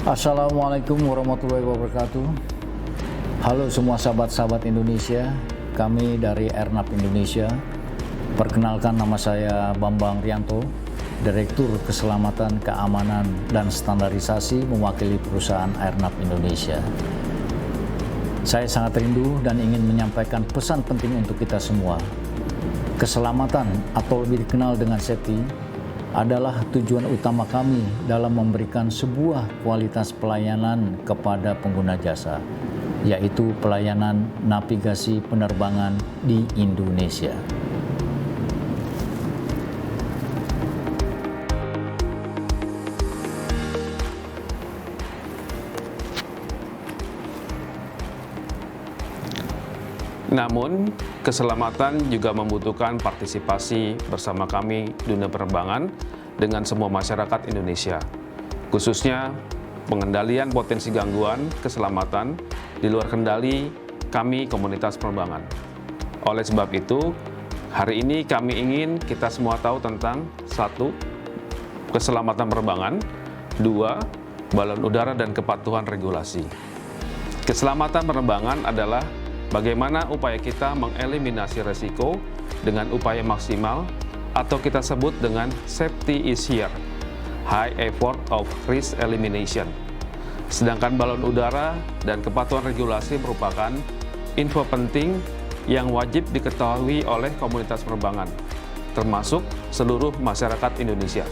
Assalamualaikum warahmatullahi wabarakatuh. Halo semua sahabat-sahabat Indonesia, kami dari Airnav Indonesia. Perkenalkan, nama saya Bambang Rianto, Direktur Keselamatan, Keamanan, dan Standarisasi mewakili perusahaan Airnav Indonesia. Saya sangat rindu dan ingin menyampaikan pesan penting untuk kita semua. Keselamatan atau lebih dikenal dengan safety adalah tujuan utama kami dalam memberikan sebuah kualitas pelayanan kepada pengguna jasa, yaitu pelayanan navigasi penerbangan di Indonesia. Namun, keselamatan juga membutuhkan partisipasi bersama kami dunia penerbangan dengan semua masyarakat Indonesia, khususnya pengendalian potensi gangguan keselamatan di luar kendali kami komunitas penerbangan. Oleh sebab itu, hari ini kami ingin kita semua tahu tentang 1. Keselamatan penerbangan, 2. Balon udara dan kepatuhan regulasi. Keselamatan penerbangan adalah bagaimana upaya kita mengeliminasi resiko dengan upaya maksimal atau kita sebut dengan safety is here, high effort of risk elimination. Sedangkan balon udara dan kepatuhan regulasi merupakan info penting yang wajib diketahui oleh komunitas penerbangan, termasuk seluruh masyarakat Indonesia.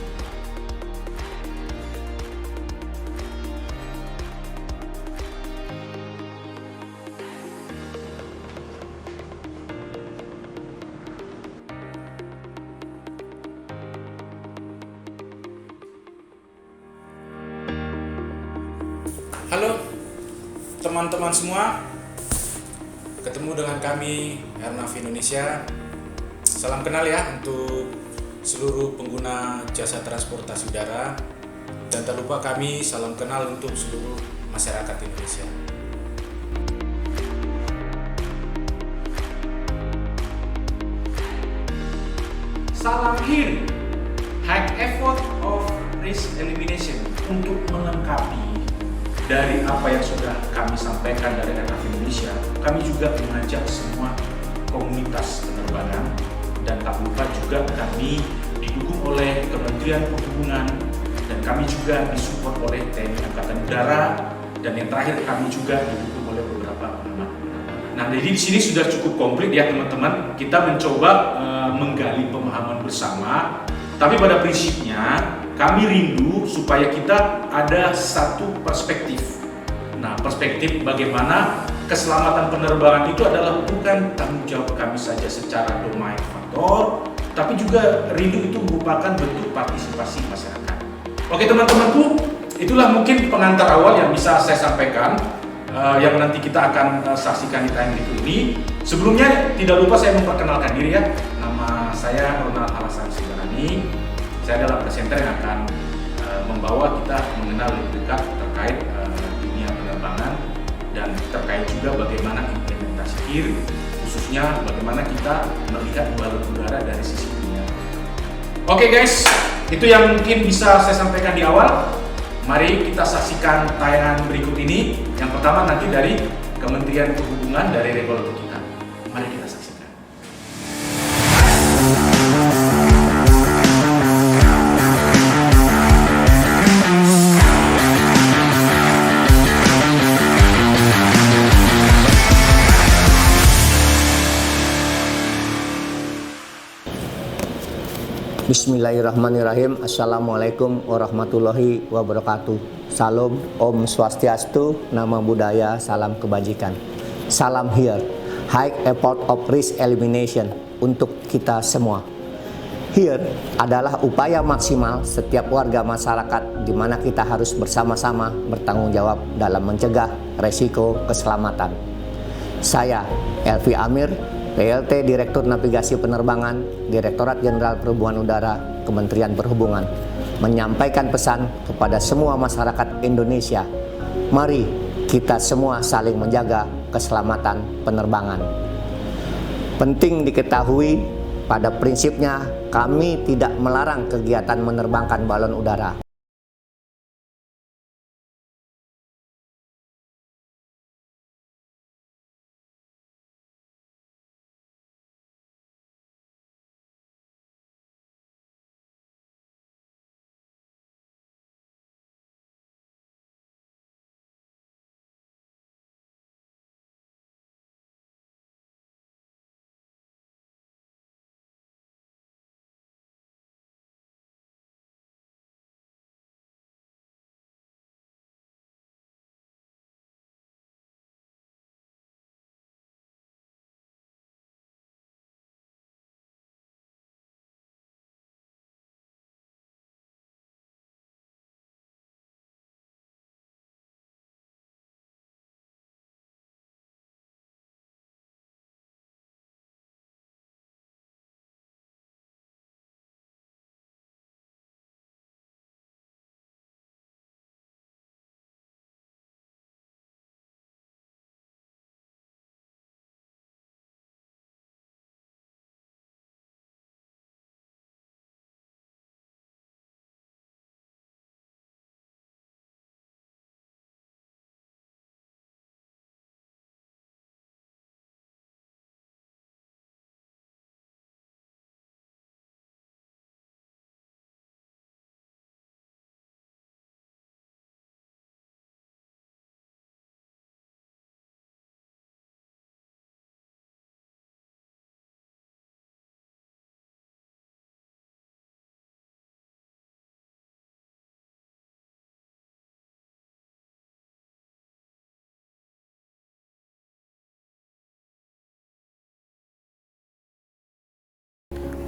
Halo teman-teman semua, ketemu dengan kami Airnav Indonesia. Salam kenal ya untuk seluruh pengguna jasa transportasi udara, dan tak lupa kami salam kenal untuk seluruh masyarakat Indonesia. Salam HERE, High Effort of Risk Elimination, untuk melengkapi dari apa yang sudah kami sampaikan dari Airnav Indonesia. Kami juga mengajak semua komunitas penerbangan, dan tak lupa juga kami didukung oleh Kementerian Perhubungan, dan kami juga disupport oleh TNI Angkatan Udara, dan yang terakhir kami juga didukung oleh beberapa pengamat. Nah, jadi di sini sudah cukup komplit ya teman-teman. Kita mencoba menggali pemahaman bersama, tapi pada prinsipnya kami rindu supaya kita ada satu perspektif. Nah, perspektif bagaimana keselamatan penerbangan itu adalah bukan tanggung jawab kami saja secara domain faktor, tapi juga rindu itu merupakan bentuk partisipasi masyarakat. Oke teman-temanku, itulah mungkin pengantar awal yang bisa saya sampaikan, yang nanti kita akan saksikan di tayang berikut ini. Sebelumnya tidak lupa saya memperkenalkan diri ya. Nama saya Ronald Alasan Sibarani. Saya adalah presenter yang akan membawa kita mengenal lebih dekat terkait dunia penerbangan, dan terkait juga bagaimana implementasi HERE, khususnya bagaimana kita melihat balon udara dari sisi dunia. Oke guys, itu yang mungkin bisa saya sampaikan di awal. Mari kita saksikan tayangan berikut ini. Yang pertama nanti dari Kementerian Perhubungan, dari regulator kita. Mari kita saksikan. Bismillahirrahmanirrahim. Assalamualaikum warahmatullahi wabarakatuh. Salam, Om Swastiastu, Nama Budaya, Salam Kebajikan. Salam HERE, High Effort of Risk Elimination, untuk kita semua. HERE adalah upaya maksimal setiap warga masyarakat di mana kita harus bersama-sama bertanggung jawab dalam mencegah resiko keselamatan. Saya, Elvi Amir, PLT Direktur Navigasi Penerbangan, Direktorat Jenderal Perhubungan Udara, Kementerian Perhubungan, menyampaikan pesan kepada semua masyarakat Indonesia. Mari kita semua saling menjaga keselamatan penerbangan. Penting diketahui, pada prinsipnya kami tidak melarang kegiatan menerbangkan balon udara.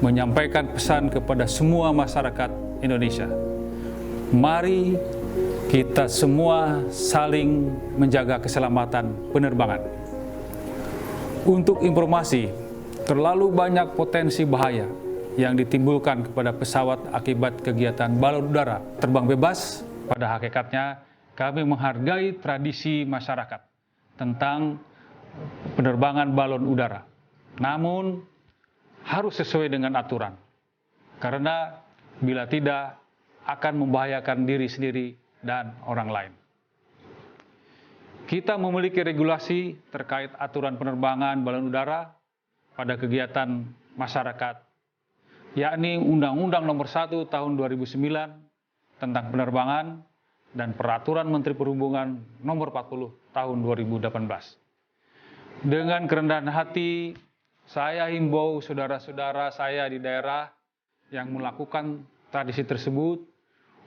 menyampaikan pesan kepada semua masyarakat Indonesia. Mari kita semua saling menjaga keselamatan penerbangan. Untuk informasi, terlalu banyak potensi bahaya yang ditimbulkan kepada pesawat akibat kegiatan balon udara terbang bebas. Pada hakikatnya, kami menghargai tradisi masyarakat tentang penerbangan balon udara. Namun, harus sesuai dengan aturan. Karena bila tidak, akan membahayakan diri sendiri dan orang lain. Kita memiliki regulasi terkait aturan penerbangan balon udara pada kegiatan masyarakat, yakni Undang-Undang Nomor 1 Tahun 2009 tentang penerbangan dan Peraturan Menteri Perhubungan Nomor 40 Tahun 2018. Dengan kerendahan hati, saya himbau saudara-saudara saya di daerah yang melakukan tradisi tersebut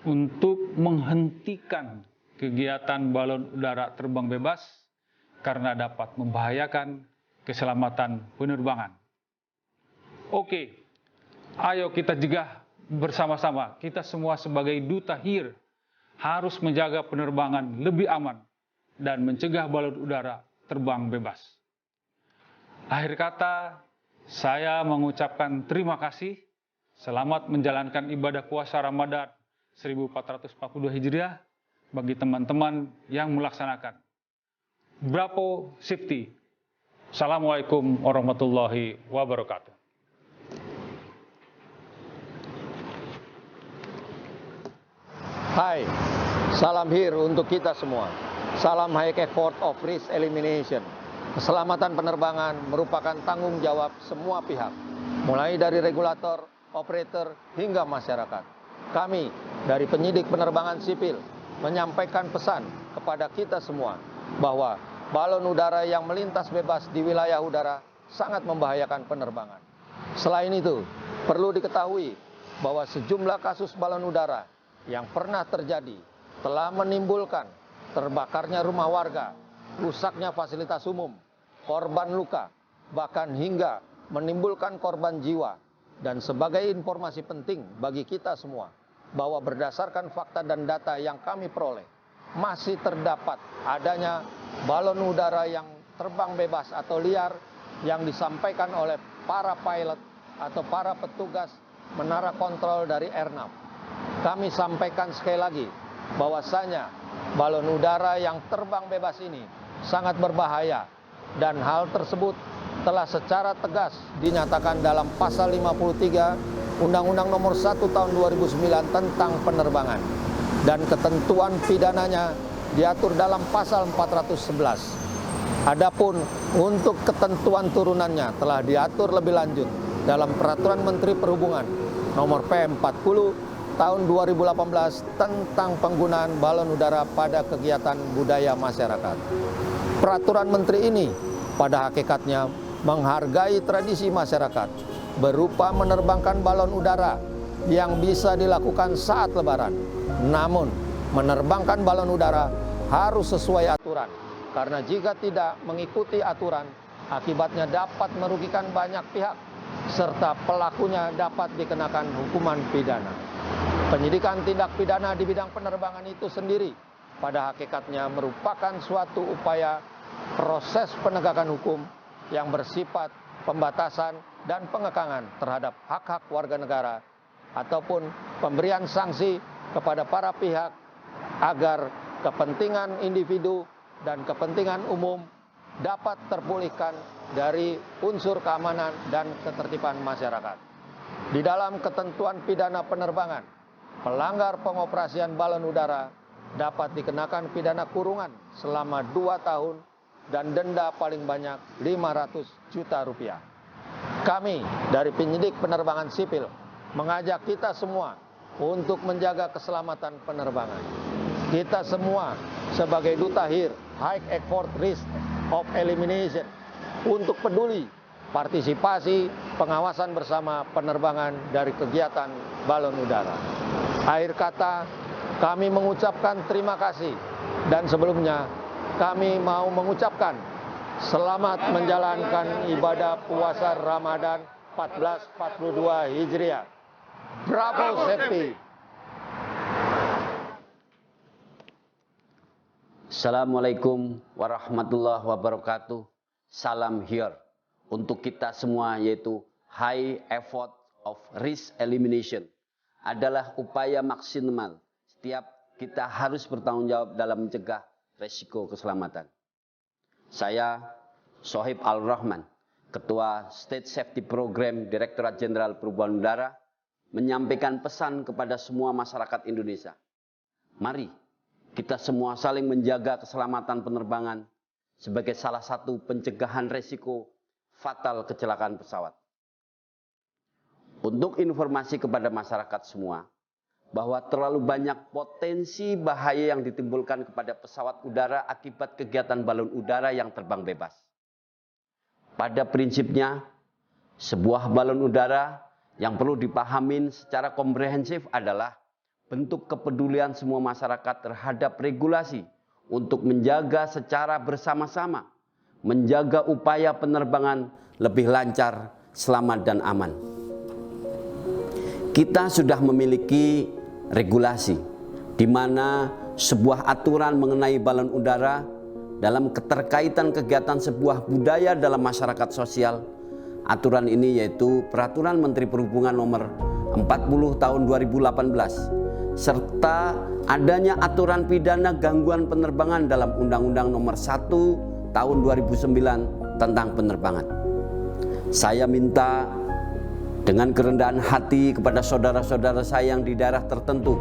untuk menghentikan kegiatan balon udara terbang bebas karena dapat membahayakan keselamatan penerbangan. Oke, ayo kita cegah bersama-sama. Kita semua sebagai duta HIR harus menjaga penerbangan lebih aman dan mencegah balon udara terbang bebas. Akhir kata, saya mengucapkan terima kasih. Selamat menjalankan ibadah puasa Ramadan 1442 Hijriah bagi teman-teman yang melaksanakan. Bravo Safety. Assalamualaikum warahmatullahi wabarakatuh. Hai, salam HIR untuk kita semua. Salam High Effort of Risk Elimination. Keselamatan penerbangan merupakan tanggung jawab semua pihak, mulai dari regulator, operator, hingga masyarakat. Kami dari penyidik penerbangan sipil menyampaikan pesan kepada kita semua bahwa balon udara yang melintas bebas di wilayah udara sangat membahayakan penerbangan. Selain itu, perlu diketahui bahwa sejumlah kasus balon udara yang pernah terjadi telah menimbulkan terbakarnya rumah warga, rusaknya fasilitas umum, korban luka, bahkan hingga menimbulkan korban jiwa. Dan sebagai informasi penting bagi kita semua, bahwa berdasarkan fakta dan data yang kami peroleh, masih terdapat adanya balon udara yang terbang bebas atau liar yang disampaikan oleh para pilot atau para petugas menara kontrol dari Airnav. Kami sampaikan sekali lagi, bahwasanya balon udara yang terbang bebas ini sangat berbahaya, dan hal tersebut telah secara tegas dinyatakan dalam pasal 53 Undang-Undang Nomor 1 Tahun 2009 tentang penerbangan, dan ketentuan pidananya diatur dalam pasal 411. Adapun untuk ketentuan turunannya telah diatur lebih lanjut dalam Peraturan Menteri Perhubungan Nomor P40 Tahun 2018 tentang penggunaan balon udara pada kegiatan budaya masyarakat. Peraturan Menteri ini pada hakikatnya menghargai tradisi masyarakat berupa menerbangkan balon udara yang bisa dilakukan saat Lebaran. Namun, menerbangkan balon udara harus sesuai aturan, karena jika tidak mengikuti aturan, akibatnya dapat merugikan banyak pihak, serta pelakunya dapat dikenakan hukuman pidana. Penyidikan tindak pidana di bidang penerbangan itu sendiri pada hakikatnya merupakan suatu upaya proses penegakan hukum yang bersifat pembatasan dan pengekangan terhadap hak-hak warga negara, ataupun pemberian sanksi kepada para pihak agar kepentingan individu dan kepentingan umum dapat terpulihkan dari unsur keamanan dan ketertiban masyarakat. Di dalam ketentuan pidana penerbangan, pelanggar pengoperasian balon udara dapat dikenakan pidana kurungan selama 2 tahun dan denda paling banyak 500 juta rupiah. Kami dari penyidik penerbangan sipil mengajak kita semua untuk menjaga keselamatan penerbangan. Kita semua sebagai duta HIR, High Effort Risk of Elimination, untuk peduli partisipasi pengawasan bersama penerbangan dari kegiatan balon udara. Akhir kata, kami mengucapkan terima kasih, dan sebelumnya kami mau mengucapkan selamat menjalankan ibadah puasa Ramadan 1442 Hijriah. Bravo Safety. Assalamualaikum warahmatullahi wabarakatuh. Salam here untuk kita semua, yaitu high effort of risk elimination adalah upaya maksimal setiap kita harus bertanggung jawab dalam mencegah resiko keselamatan. Saya Sohib Al-Rahman, Ketua State Safety Program Direktorat Jenderal Perhubungan Udara, menyampaikan pesan kepada semua masyarakat Indonesia. Mari kita semua saling menjaga keselamatan penerbangan sebagai salah satu pencegahan resiko fatal kecelakaan pesawat. Untuk informasi kepada masyarakat semua, bahwa terlalu banyak potensi bahaya yang ditimbulkan kepada pesawat udara akibat kegiatan balon udara yang terbang bebas. Pada prinsipnya, sebuah balon udara yang perlu dipahamin secara komprehensif adalah bentuk kepedulian semua masyarakat terhadap regulasi untuk menjaga secara bersama-sama, menjaga upaya penerbangan lebih lancar, selamat dan aman. Kita sudah memiliki regulasi di mana sebuah aturan mengenai balon udara dalam keterkaitan kegiatan sebuah budaya dalam masyarakat sosial. Aturan ini yaitu Peraturan Menteri Perhubungan Nomor 40 Tahun 2018 serta adanya aturan pidana gangguan penerbangan dalam Undang-Undang Nomor 1 Tahun 2009 tentang penerbangan. Saya minta dengan kerendahan hati kepada saudara-saudara saya yang di daerah tertentu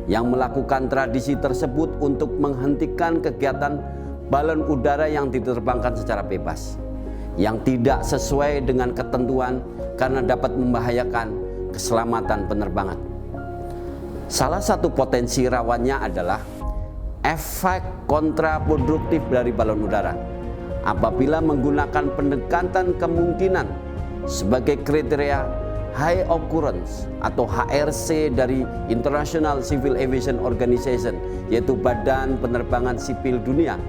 yang melakukan tradisi tersebut untuk menghentikan kegiatan balon udara yang diterbangkan secara bebas, yang tidak sesuai dengan ketentuan karena dapat membahayakan keselamatan penerbangan. Salah satu potensi rawannya adalah efek kontraproduktif dari balon udara apabila menggunakan pendekatan kemungkinan sebagai kriteria high occurrence atau HRC dari International Civil Aviation Organization, yaitu Badan Penerbangan Sipil Dunia,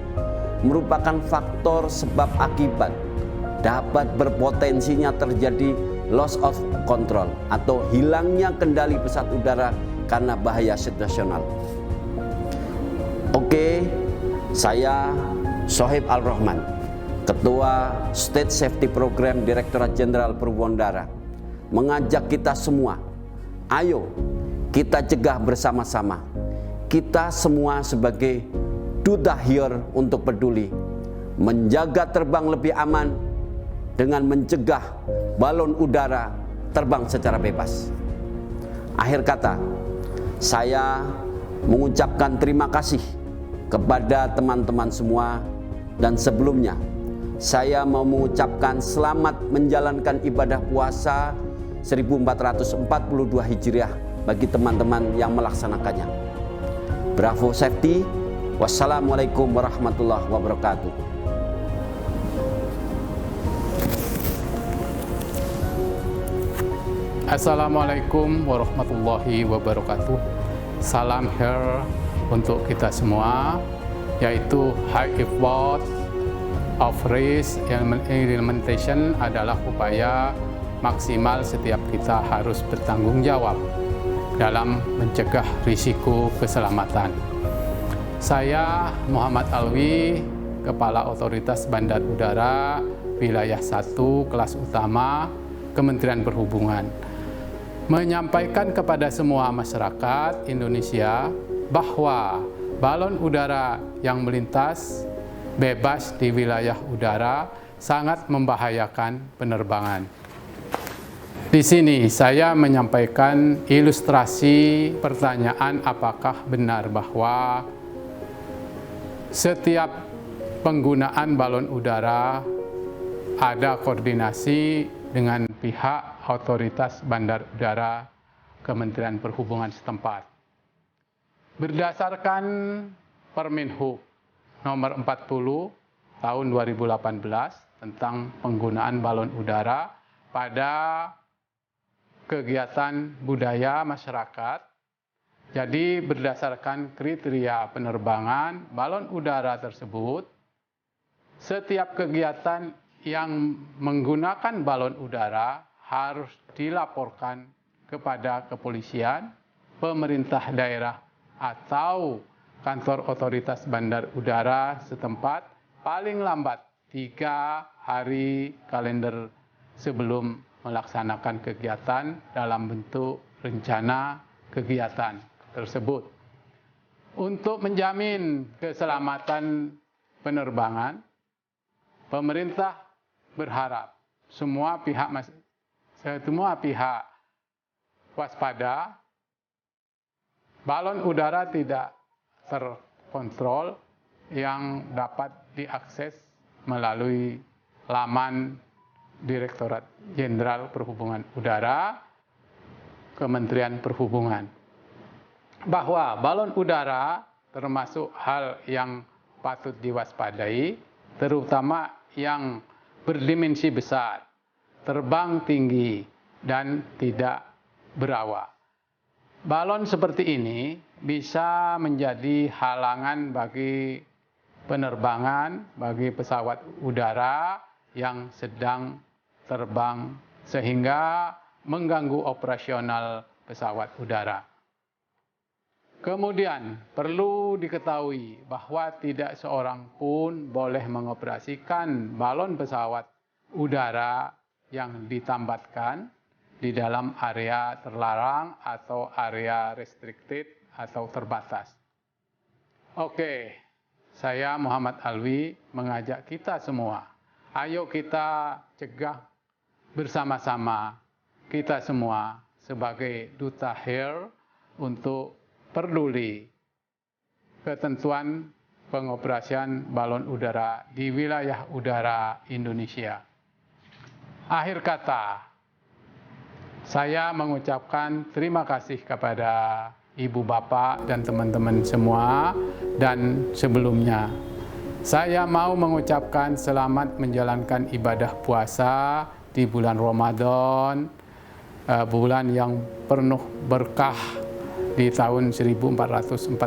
merupakan faktor sebab akibat dapat berpotensinya terjadi loss of control atau hilangnya kendali pesawat udara karena bahaya situasional. Oke, saya Sohib Al-Rahman, Ketua State Safety Program Direktorat Jenderal Perhubungan Udara, mengajak kita semua, ayo kita cegah bersama-sama. Kita semua sebagai duta HIR untuk peduli, menjaga terbang lebih aman dengan mencegah balon udara terbang secara bebas. Akhir kata, saya mengucapkan terima kasih kepada teman-teman semua, dan sebelumnya saya mau mengucapkan selamat menjalankan ibadah puasa 1442 Hijriah bagi teman-teman yang melaksanakannya. Bravo Safety. Wassalamualaikum warahmatullahi wabarakatuh. Assalamualaikum warahmatullahi wabarakatuh. Salam HIR untuk kita semua, yaitu high effort of risk elimination adalah upaya maksimal setiap kita harus bertanggung jawab dalam mencegah risiko keselamatan. Saya Muhammad Alwi, Kepala Otoritas Bandar Udara Wilayah 1 Kelas Utama Kementerian Perhubungan, menyampaikan kepada semua masyarakat Indonesia bahwa balon udara yang melintas bebas di wilayah udara sangat membahayakan penerbangan. Di sini saya menyampaikan ilustrasi pertanyaan apakah benar bahwa setiap penggunaan balon udara ada koordinasi dengan pihak otoritas bandar udara Kementerian Perhubungan setempat. Berdasarkan Permenhub nomor 40 tahun 2018 tentang penggunaan balon udara pada kegiatan budaya masyarakat. Jadi berdasarkan kriteria penerbangan balon udara tersebut, setiap kegiatan yang menggunakan balon udara harus dilaporkan kepada kepolisian, pemerintah daerah, atau kantor otoritas bandar udara setempat paling lambat 3 hari kalender sebelum melaksanakan kegiatan dalam bentuk rencana kegiatan tersebut. Untuk menjamin keselamatan penerbangan, pemerintah berharap semua pihak waspada, balon udara tidak terkontrol yang dapat diakses melalui laman Direktorat Jenderal Perhubungan Udara, Kementerian Perhubungan. Bahwa balon udara termasuk hal yang patut diwaspadai, terutama yang berdimensi besar, terbang tinggi, dan tidak berawak. Balon seperti ini bisa menjadi halangan bagi penerbangan, bagi pesawat udara yang sedang terbang sehingga mengganggu operasional pesawat udara. Kemudian perlu diketahui bahwa tidak seorang pun boleh mengoperasikan balon pesawat udara yang ditambatkan di dalam area terlarang atau area restricted atau terbatas. Oke, saya Muhammad Alwi mengajak kita semua, ayo kita cegah bersama-sama, kita semua sebagai duta HAIR untuk peduli ketentuan pengoperasian balon udara di wilayah udara Indonesia. Akhir kata, saya mengucapkan terima kasih kepada Ibu Bapak dan teman-teman semua, dan sebelumnya saya mau mengucapkan selamat menjalankan ibadah puasa di bulan Ramadan, bulan yang penuh berkah di tahun 1442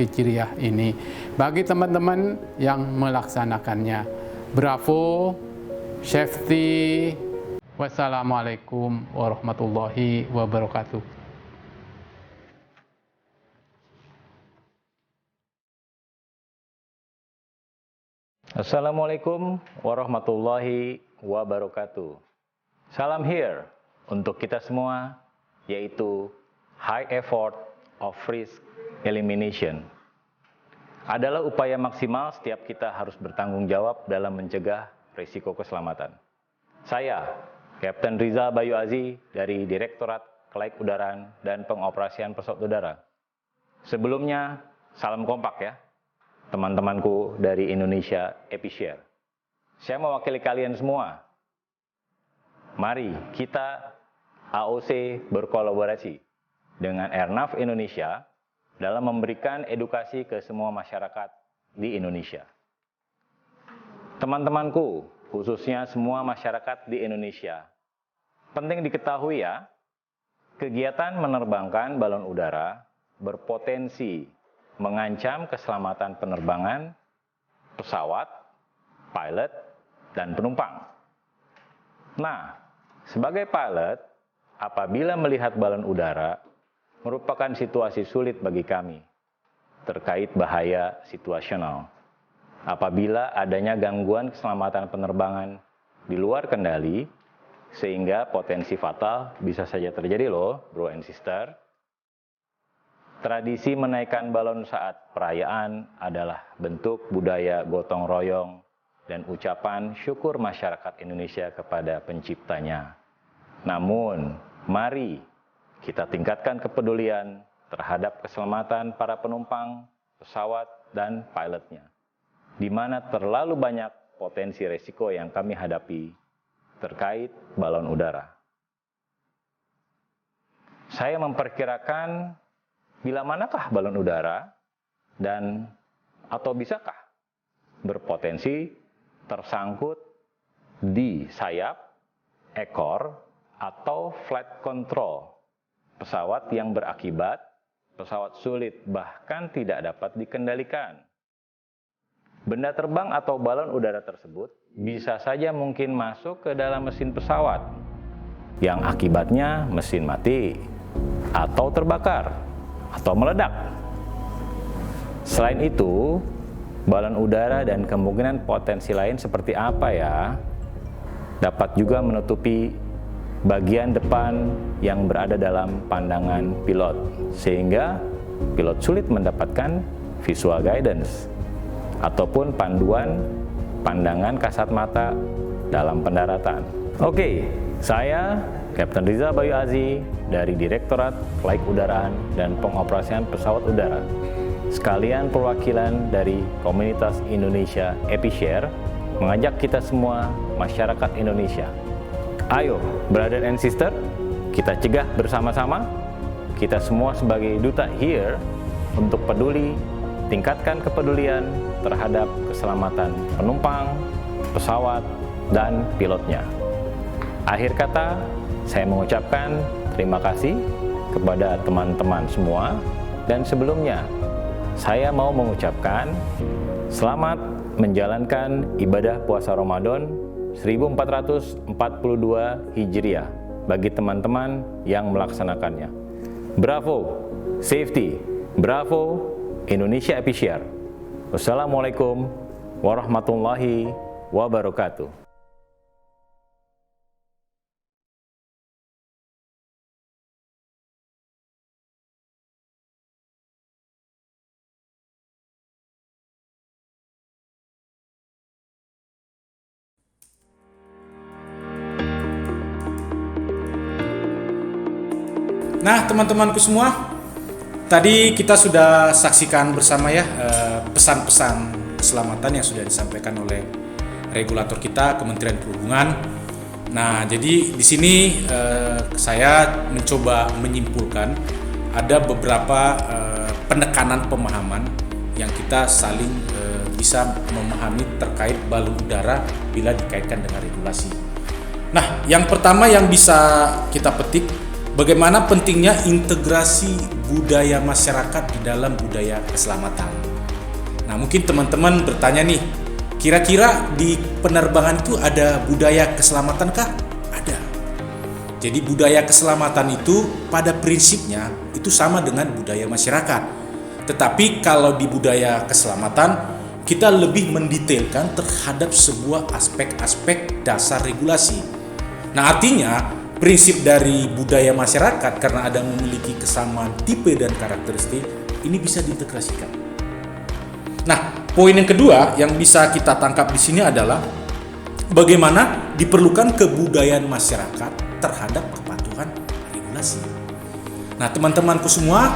Hijriah ini. Bagi teman-teman yang melaksanakannya, bravo, safety. Wassalamualaikum warahmatullahi wabarakatuh. Assalamualaikum warahmatullahi wabarakatuh. Salam HAIR untuk kita semua, yaitu High Effort of Risk Elimination. Adalah upaya maksimal setiap kita harus bertanggung jawab dalam mencegah risiko keselamatan. Saya, Kapten Riza Bayu Azi dari Direktorat Kelaikudaraan dan Pengoperasian Pesawat Udara. Sebelumnya, salam kompak ya, teman-temanku dari Indonesia Epishare. Saya mewakili kalian semua. Mari kita AOC berkolaborasi dengan Airnav Indonesia dalam memberikan edukasi ke semua masyarakat di Indonesia. Teman-temanku, khususnya semua masyarakat di Indonesia, penting diketahui ya, kegiatan menerbangkan balon udara berpotensi mengancam keselamatan penerbangan, pesawat, pilot, dan penumpang. Nah, sebagai pilot, apabila melihat balon udara, merupakan situasi sulit bagi kami terkait bahaya situasional. Apabila adanya gangguan keselamatan penerbangan di luar kendali, sehingga potensi fatal bisa saja terjadi loh, bro and sister. Tradisi menaikkan balon saat perayaan adalah bentuk budaya gotong royong dan ucapan syukur masyarakat Indonesia kepada penciptanya. Namun, mari kita tingkatkan kepedulian terhadap keselamatan para penumpang, pesawat, dan pilotnya, di mana terlalu banyak potensi resiko yang kami hadapi terkait balon udara. Saya memperkirakan bila manakah balon udara dan atau bisakah berpotensi tersangkut di sayap, ekor, atau flight control pesawat yang berakibat pesawat sulit bahkan tidak dapat dikendalikan. Benda terbang atau balon udara tersebut bisa saja mungkin masuk ke dalam mesin pesawat yang akibatnya mesin mati, atau terbakar, atau meledak. Selain itu, balon udara dan kemungkinan potensi lain seperti apa ya? Dapat juga menutupi bagian depan yang berada dalam pandangan pilot, sehingga pilot sulit mendapatkan visual guidance ataupun panduan pandangan kasat mata dalam pendaratan. Oke, saya Kapten Rizal Bayu Azi dari Direktorat Kelaikudaraan dan Pengoperasian Pesawat Udara, sekalian perwakilan dari komunitas Indonesia EpiShare, mengajak kita semua masyarakat Indonesia. Ayo, brother and sister, kita cegah bersama-sama. Kita semua sebagai duta HERE untuk peduli, tingkatkan kepedulian terhadap keselamatan penumpang, pesawat, dan pilotnya. Akhir kata, saya mengucapkan terima kasih kepada teman-teman semua, dan sebelumnya saya mau mengucapkan selamat menjalankan ibadah puasa Ramadan 1442 Hijriah bagi teman-teman yang melaksanakannya. Bravo safety, bravo Indonesia EpiShare. Wassalamualaikum warahmatullahi wabarakatuh. Nah, teman-temanku semua, tadi kita sudah saksikan bersama ya pesan-pesan keselamatan yang sudah disampaikan oleh regulator kita, Kementerian Perhubungan. Nah, jadi di sini saya mencoba menyimpulkan ada beberapa penekanan pemahaman yang kita saling bisa memahami terkait balon udara bila dikaitkan dengan regulasi. Nah, yang pertama yang bisa kita petik, bagaimana pentingnya integrasi budaya masyarakat di dalam budaya keselamatan. Nah, mungkin teman-teman bertanya nih, kira-kira di penerbangan itu ada budaya keselamatan kah? Ada. Jadi budaya keselamatan itu pada prinsipnya itu sama dengan budaya masyarakat. Tetapi kalau di budaya keselamatan, kita lebih mendetailkan terhadap sebuah aspek-aspek dasar regulasi. Nah, artinya prinsip dari budaya masyarakat karena ada memiliki kesamaan tipe dan karakteristik ini bisa diintegrasikan. Nah, poin yang kedua yang bisa kita tangkap di sini adalah bagaimana diperlukan kebudayaan masyarakat terhadap kepatuhan regulasi. Nah, teman-temanku semua,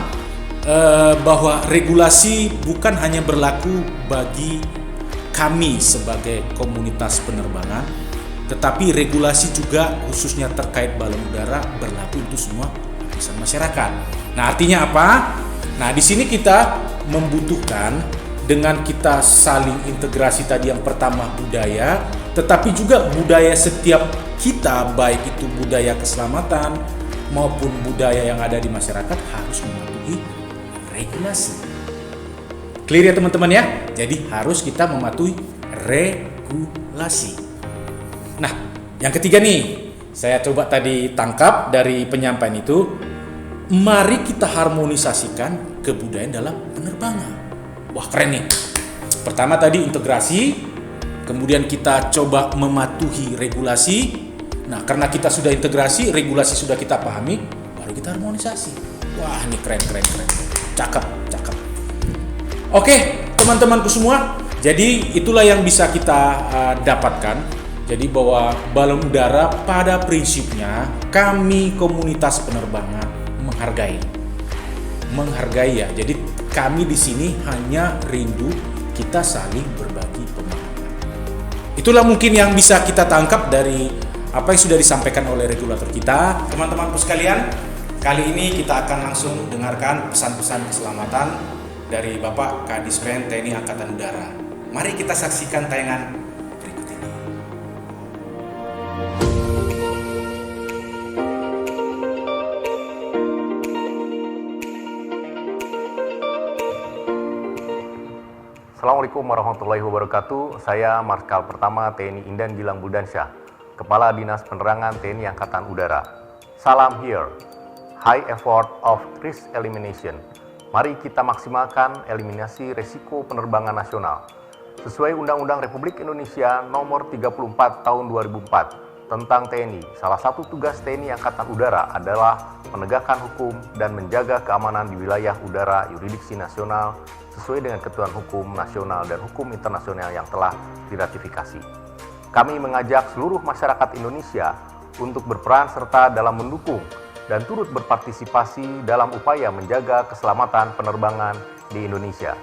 bahwa regulasi bukan hanya berlaku bagi kami sebagai komunitas penerbangan, tetapi regulasi juga khususnya terkait balon udara berlaku untuk semua lapisan masyarakat. Nah, artinya apa? Nah, di sini kita membutuhkan dengan kita saling integrasi tadi, yang pertama budaya, tetapi juga budaya setiap kita, baik itu budaya keselamatan maupun budaya yang ada di masyarakat harus mematuhi regulasi. Clear ya teman-teman ya? Jadi harus kita mematuhi regulasi. Nah, yang ketiga nih, saya coba tadi tangkap dari penyampaian itu, mari kita harmonisasikan kebudayaan dalam penerbangan. Wah, keren nih. Pertama tadi integrasi, kemudian kita coba mematuhi regulasi. Nah, karena kita sudah integrasi, regulasi sudah kita pahami, baru kita harmonisasi. Wah, ini keren. Cakep. Oke, teman-temanku semua, jadi itulah yang bisa kita dapatkan. Jadi bahwa balon udara pada prinsipnya kami komunitas penerbangan menghargai ya. Jadi kami di sini hanya rindu kita saling berbagi pemahaman. Itulah mungkin yang bisa kita tangkap dari apa yang sudah disampaikan oleh regulator kita. Teman-temanku sekalian, kali ini kita akan langsung dengarkan pesan-pesan keselamatan dari Bapak Kadispen TNI Angkatan Udara. Mari kita saksikan tayangan berikut ini. Assalamualaikum warahmatullahi wabarakatuh. Saya Marskal Pertama TNI Indan Gilang Buldansyah. Kepala Dinas Penerangan TNI Angkatan Udara. Salam HERE, High Effort of Risk Elimination. Mari kita maksimalkan eliminasi resiko penerbangan nasional. Sesuai Undang-Undang Republik Indonesia Nomor 34 Tahun 2004 tentang TNI, salah satu tugas TNI Angkatan Udara adalah menegakkan hukum dan menjaga keamanan di wilayah udara yurisdiksi nasional sesuai dengan ketentuan hukum nasional dan hukum internasional yang telah diratifikasi. Kami mengajak seluruh masyarakat Indonesia untuk berperan serta dalam mendukung dan turut berpartisipasi dalam upaya menjaga keselamatan penerbangan di Indonesia.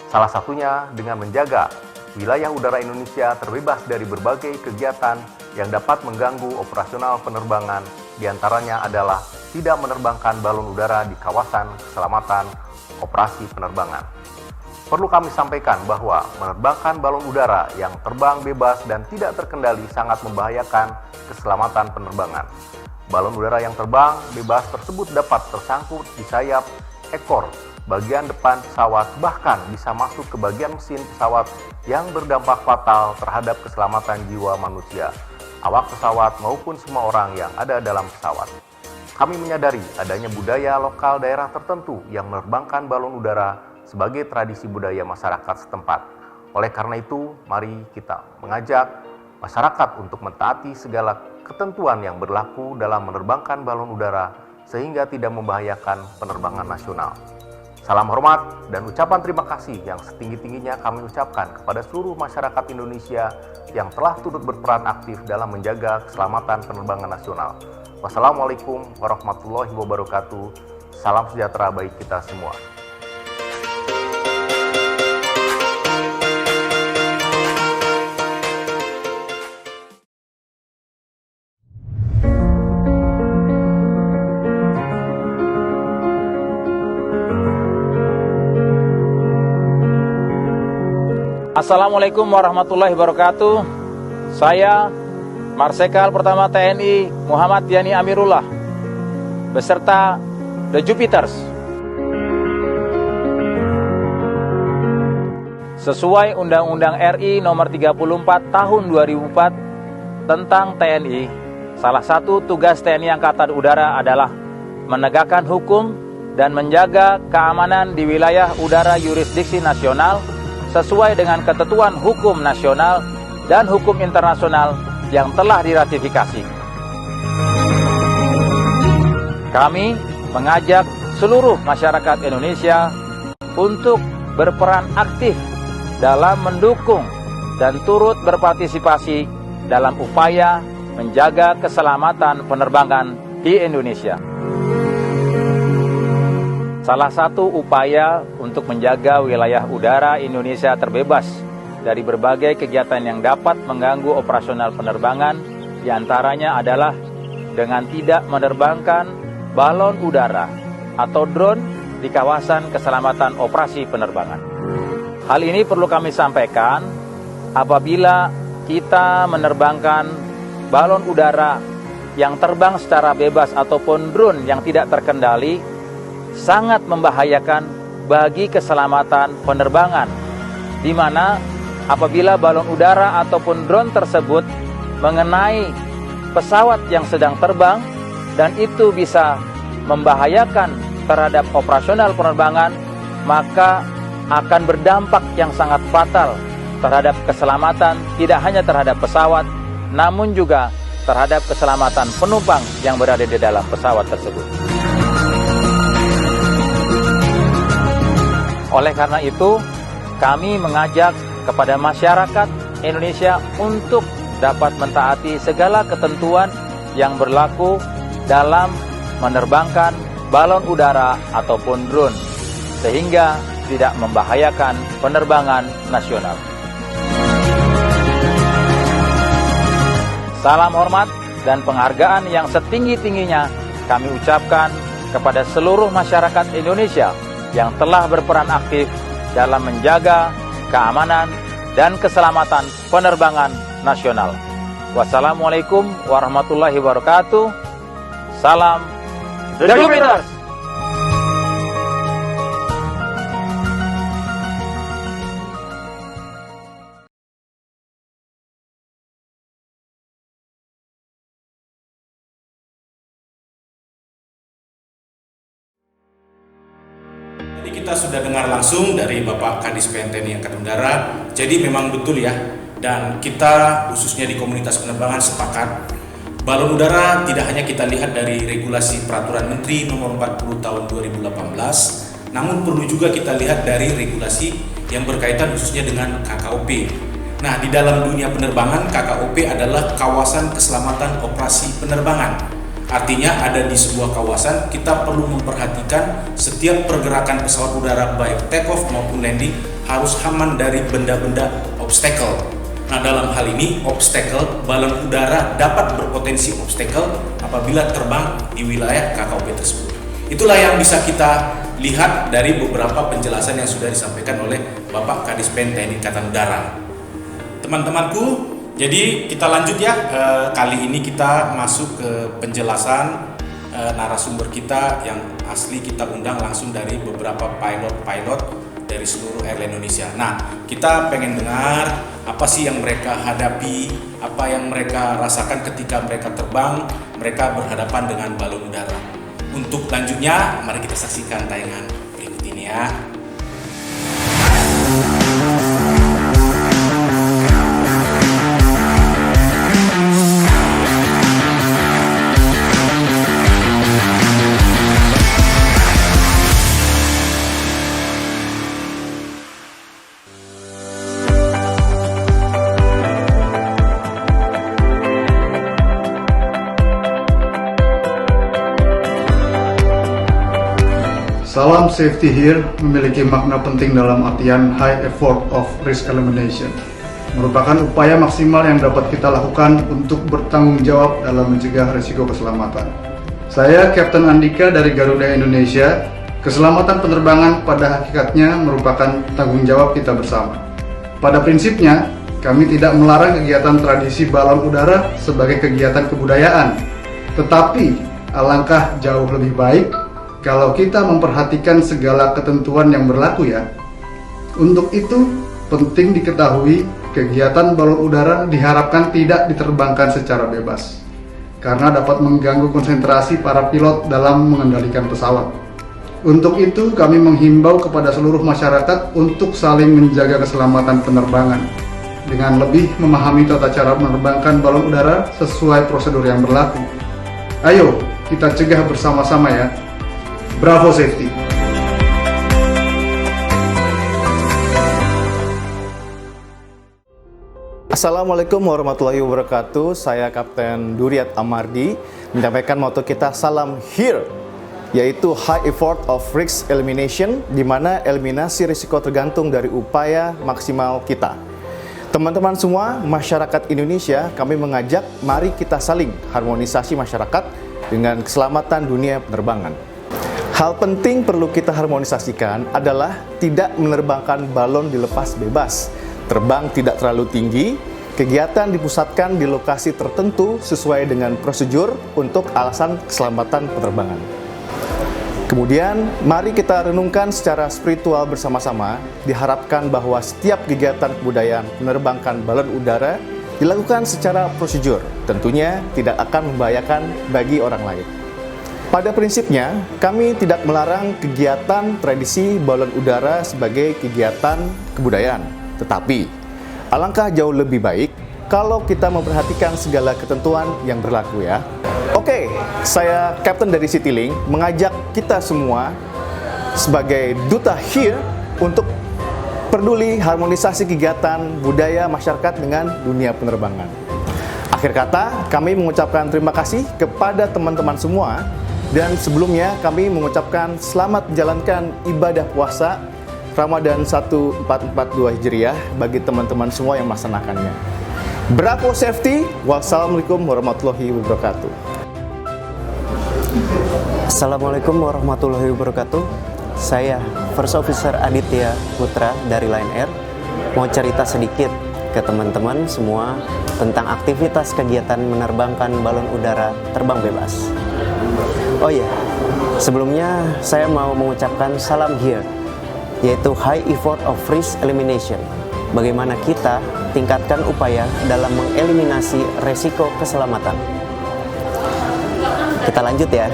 Salah satunya dengan menjaga wilayah udara Indonesia terbebas dari berbagai kegiatan yang dapat mengganggu operasional penerbangan, diantaranya adalah tidak menerbangkan balon udara di kawasan keselamatan operasi penerbangan. Perlu kami sampaikan bahwa menerbangkan balon udara yang terbang bebas dan tidak terkendali sangat membahayakan keselamatan penerbangan. Balon udara yang terbang bebas tersebut dapat tersangkut di sayap, ekor, bagian depan pesawat, bahkan bisa masuk ke bagian mesin pesawat yang berdampak fatal terhadap keselamatan jiwa manusia, awak pesawat maupun semua orang yang ada dalam pesawat. Kami menyadari adanya budaya lokal daerah tertentu yang menerbangkan balon udara sebagai tradisi budaya masyarakat setempat. Oleh karena itu, mari kita mengajak masyarakat untuk mentaati segala ketentuan yang berlaku dalam menerbangkan balon udara sehingga tidak membahayakan penerbangan nasional. Salam hormat dan ucapan terima kasih yang setinggi-tingginya kami ucapkan kepada seluruh masyarakat Indonesia yang telah turut berperan aktif dalam menjaga keselamatan penerbangan nasional. Wassalamualaikum warahmatullahi wabarakatuh. Salam sejahtera bagi kita semua. Assalamualaikum warahmatullahi wabarakatuh. Saya Marsikal Pertama TNI Muhammad Yani Amirullah beserta The Jupiters. Sesuai Undang-Undang RI Nomor 34 Tahun 2004 tentang TNI, salah satu tugas TNI Angkatan Udara adalah menegakkan hukum dan menjaga keamanan di wilayah udara yurisdiksi nasional sesuai dengan ketentuan hukum nasional dan hukum internasional yang telah diratifikasi. Kami mengajak seluruh masyarakat Indonesia untuk berperan aktif dalam mendukung dan turut berpartisipasi dalam upaya menjaga keselamatan penerbangan di Indonesia. Salah satu upaya untuk menjaga wilayah udara Indonesia terbebas dari berbagai kegiatan yang dapat mengganggu operasional penerbangan, diantaranya adalah dengan tidak menerbangkan balon udara atau drone di kawasan keselamatan operasi penerbangan. Hal ini perlu kami sampaikan apabila kita menerbangkan balon udara yang terbang secara bebas ataupun drone yang tidak terkendali, sangat membahayakan bagi keselamatan penerbangan, di mana apabila balon udara ataupun drone tersebut mengenai pesawat yang sedang terbang dan itu bisa membahayakan terhadap operasional penerbangan, maka akan berdampak yang sangat fatal terhadap keselamatan tidak hanya terhadap pesawat, namun juga terhadap keselamatan penumpang yang berada di dalam pesawat tersebut. Oleh karena itu, kami mengajak kepada masyarakat Indonesia untuk dapat mentaati segala ketentuan yang berlaku dalam menerbangkan balon udara ataupun drone, sehingga tidak membahayakan penerbangan nasional. Salam hormat dan penghargaan yang setinggi-tingginya kami ucapkan kepada seluruh masyarakat Indonesia yang telah berperan aktif dalam menjaga keamanan dan keselamatan penerbangan nasional. Wassalamualaikum warahmatullahi wabarakatuh. Salam The Jupiters. kita sudah dengar langsung dari Bapak Kadis TNI Angkatan Udara. Jadi memang betul ya, dan kita khususnya di komunitas penerbangan sepakat, balon udara tidak hanya kita lihat dari regulasi Peraturan Menteri Nomor 40 Tahun 2018, namun perlu juga kita lihat dari regulasi yang berkaitan khususnya dengan KKOP. Nah, di dalam dunia penerbangan, KKOP adalah kawasan keselamatan operasi penerbangan. Artinya ada di sebuah kawasan kita perlu memperhatikan setiap pergerakan pesawat udara baik take off maupun landing harus aman dari benda-benda obstacle. Nah, dalam hal ini obstacle, balon udara dapat berpotensi obstacle apabila terbang di wilayah KKOP tersebut. Itulah yang bisa kita lihat dari beberapa penjelasan yang sudah disampaikan oleh Bapak Kadis TNI Angkatan Udara. Teman-temanku, jadi kita lanjut ya, kali ini kita masuk ke penjelasan narasumber kita yang asli kita undang langsung dari beberapa pilot-pilot dari seluruh airline Indonesia. Nah, kita pengen dengar apa sih yang mereka hadapi, apa yang mereka rasakan ketika mereka terbang, mereka berhadapan dengan balon udara. Untuk lanjutnya, mari kita saksikan tayangan berikut ini ya. Salam Safety Here memiliki makna penting dalam artian high effort of risk elimination. Merupakan upaya maksimal yang dapat kita lakukan untuk bertanggung jawab dalam mencegah risiko keselamatan. Saya Kapten Andika dari Garuda Indonesia. Keselamatan penerbangan pada hakikatnya merupakan tanggung jawab kita bersama. Pada prinsipnya, kami tidak melarang kegiatan tradisi balon udara sebagai kegiatan kebudayaan. Tetapi, alangkah jauh lebih baik kalau kita memperhatikan segala ketentuan yang berlaku ya. Untuk itu, penting diketahui kegiatan balon udara diharapkan tidak diterbangkan secara bebas, karena dapat mengganggu konsentrasi para pilot dalam mengendalikan pesawat. Untuk itu, kami menghimbau kepada seluruh masyarakat untuk saling menjaga keselamatan penerbangan dengan lebih memahami tata cara menerbangkan balon udara sesuai prosedur yang berlaku. Ayo, kita cegah bersama-sama ya. Bravo Safety! Assalamualaikum warahmatullahi wabarakatuh. Saya Kapten Duryat Amardi menyampaikan motto kita Salam Here, yaitu High Effort of Risk Elimination, di mana eliminasi risiko tergantung dari upaya maksimal kita. Teman-teman semua, masyarakat Indonesia, kami mengajak mari kita saling harmonisasi masyarakat dengan keselamatan dunia penerbangan. Hal penting perlu kita harmonisasikan adalah tidak menerbangkan balon dilepas bebas, terbang tidak terlalu tinggi, kegiatan dipusatkan di lokasi tertentu sesuai dengan prosedur untuk alasan keselamatan penerbangan. Kemudian, mari kita renungkan secara spiritual bersama-sama, diharapkan bahwa setiap kegiatan kebudayaan menerbangkan balon udara dilakukan secara prosedur, tentunya tidak akan membahayakan bagi orang lain. Pada prinsipnya, kami tidak melarang kegiatan tradisi balon udara sebagai kegiatan kebudayaan. Tetapi, alangkah jauh lebih baik kalau kita memperhatikan segala ketentuan yang berlaku ya. Oke, saya Kapten dari Citylink mengajak kita semua sebagai Duta Here untuk peduli harmonisasi kegiatan budaya masyarakat dengan dunia penerbangan. Akhir kata, kami mengucapkan terima kasih kepada teman-teman semua. Dan sebelumnya kami mengucapkan selamat menjalankan ibadah puasa Ramadan 1442 Hijriah bagi teman-teman semua yang melaksanakannya. Bravo Safety, wassalamualaikum warahmatullahi wabarakatuh. Assalamualaikum warahmatullahi wabarakatuh. Saya First Officer Aditya Putra dari Lion Air. Mau cerita sedikit ke teman-teman semua tentang aktivitas kegiatan menerbangkan balon udara terbang bebas. Oh iya, sebelumnya saya mau mengucapkan salam here, yaitu High Effort of Risk Elimination. Bagaimana kita tingkatkan upaya dalam mengeliminasi resiko keselamatan. Kita lanjut ya.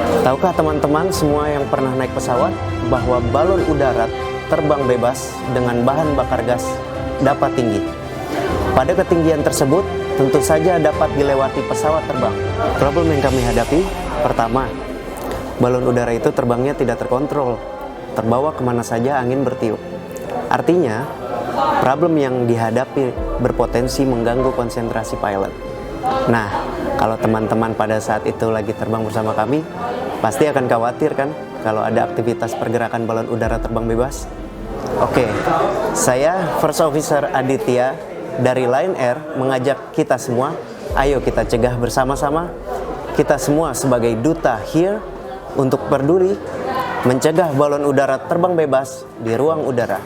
Tahukah teman-teman semua yang pernah naik pesawat bahwa balon udara terbang bebas dengan bahan bakar gas dapat tinggi? Pada ketinggian tersebut, tentu saja dapat dilewati pesawat terbang. Problem yang kami hadapi, pertama, balon udara itu terbangnya tidak terkontrol, terbawa kemana saja angin bertiup. Artinya, problem yang dihadapi berpotensi mengganggu konsentrasi pilot. Nah, kalau teman-teman pada saat itu lagi terbang bersama kami, pasti akan khawatir kan kalau ada aktivitas pergerakan balon udara terbang bebas? Oke, saya First Officer Aditya dari Lion Air mengajak kita semua, ayo kita cegah bersama-sama. Kita semua sebagai duta HERE untuk peduli mencegah balon udara terbang bebas di ruang udara.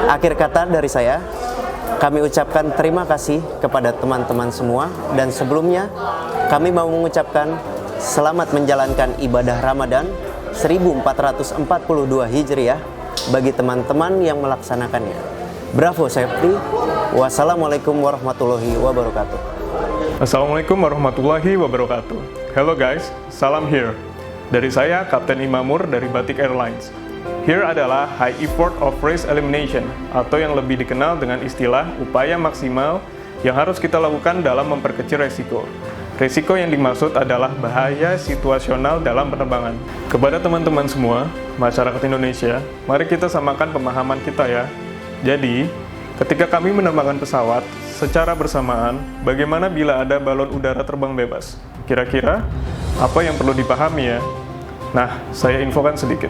Akhir kata dari saya, kami ucapkan terima kasih kepada teman-teman semua, dan sebelumnya kami mau mengucapkan selamat menjalankan ibadah Ramadan 1442 Hijriah bagi teman-teman yang melaksanakannya. Bravo safety. Wassalamualaikum warahmatullahi wabarakatuh. Assalamualaikum warahmatullahi wabarakatuh. Hello guys, salam HERE. Dari saya, Kapten Imamur dari Batik Airlines. HERE adalah High Effort of Risk Elimination, atau yang lebih dikenal dengan istilah upaya maksimal yang harus kita lakukan dalam memperkecil resiko. Resiko yang dimaksud adalah bahaya situasional dalam penerbangan. Kepada teman-teman semua, masyarakat Indonesia, mari kita samakan pemahaman kita ya. Jadi, ketika kami menerbangkan pesawat, secara bersamaan, bagaimana bila ada balon udara terbang bebas? Kira-kira, apa yang perlu dipahami ya? Nah, saya infokan sedikit.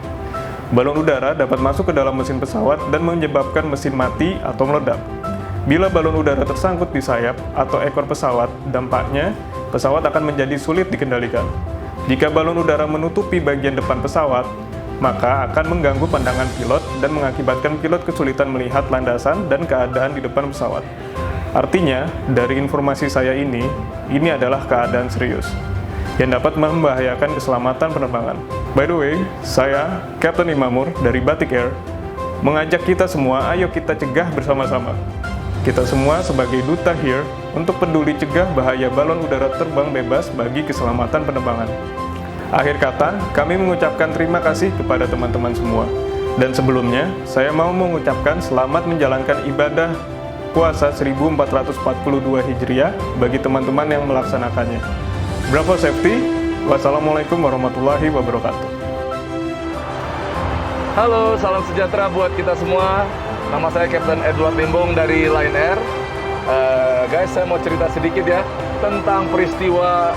Balon udara dapat masuk ke dalam mesin pesawat dan menyebabkan mesin mati atau meledak. Bila balon udara tersangkut di sayap atau ekor pesawat, dampaknya pesawat akan menjadi sulit dikendalikan. Jika balon udara menutupi bagian depan pesawat, maka akan mengganggu pandangan pilot dan mengakibatkan pilot kesulitan melihat landasan dan keadaan di depan pesawat. Artinya, dari informasi saya ini adalah keadaan serius yang dapat membahayakan keselamatan penerbangan. By the way, saya, Kapten Imamur dari Batik Air, mengajak kita semua, ayo kita cegah bersama-sama. Kita semua sebagai duta HERE untuk peduli cegah bahaya balon udara terbang bebas bagi keselamatan penerbangan. Akhir kata, kami mengucapkan terima kasih kepada teman-teman semua. Dan sebelumnya, saya mau mengucapkan selamat menjalankan ibadah puasa 1442 Hijriah bagi teman-teman yang melaksanakannya. Bravo safety. Wassalamualaikum warahmatullahi wabarakatuh. Halo, salam sejahtera buat kita semua. Nama saya Kapten Edward Limbong dari Lion Air. Guys, saya mau cerita sedikit ya tentang peristiwa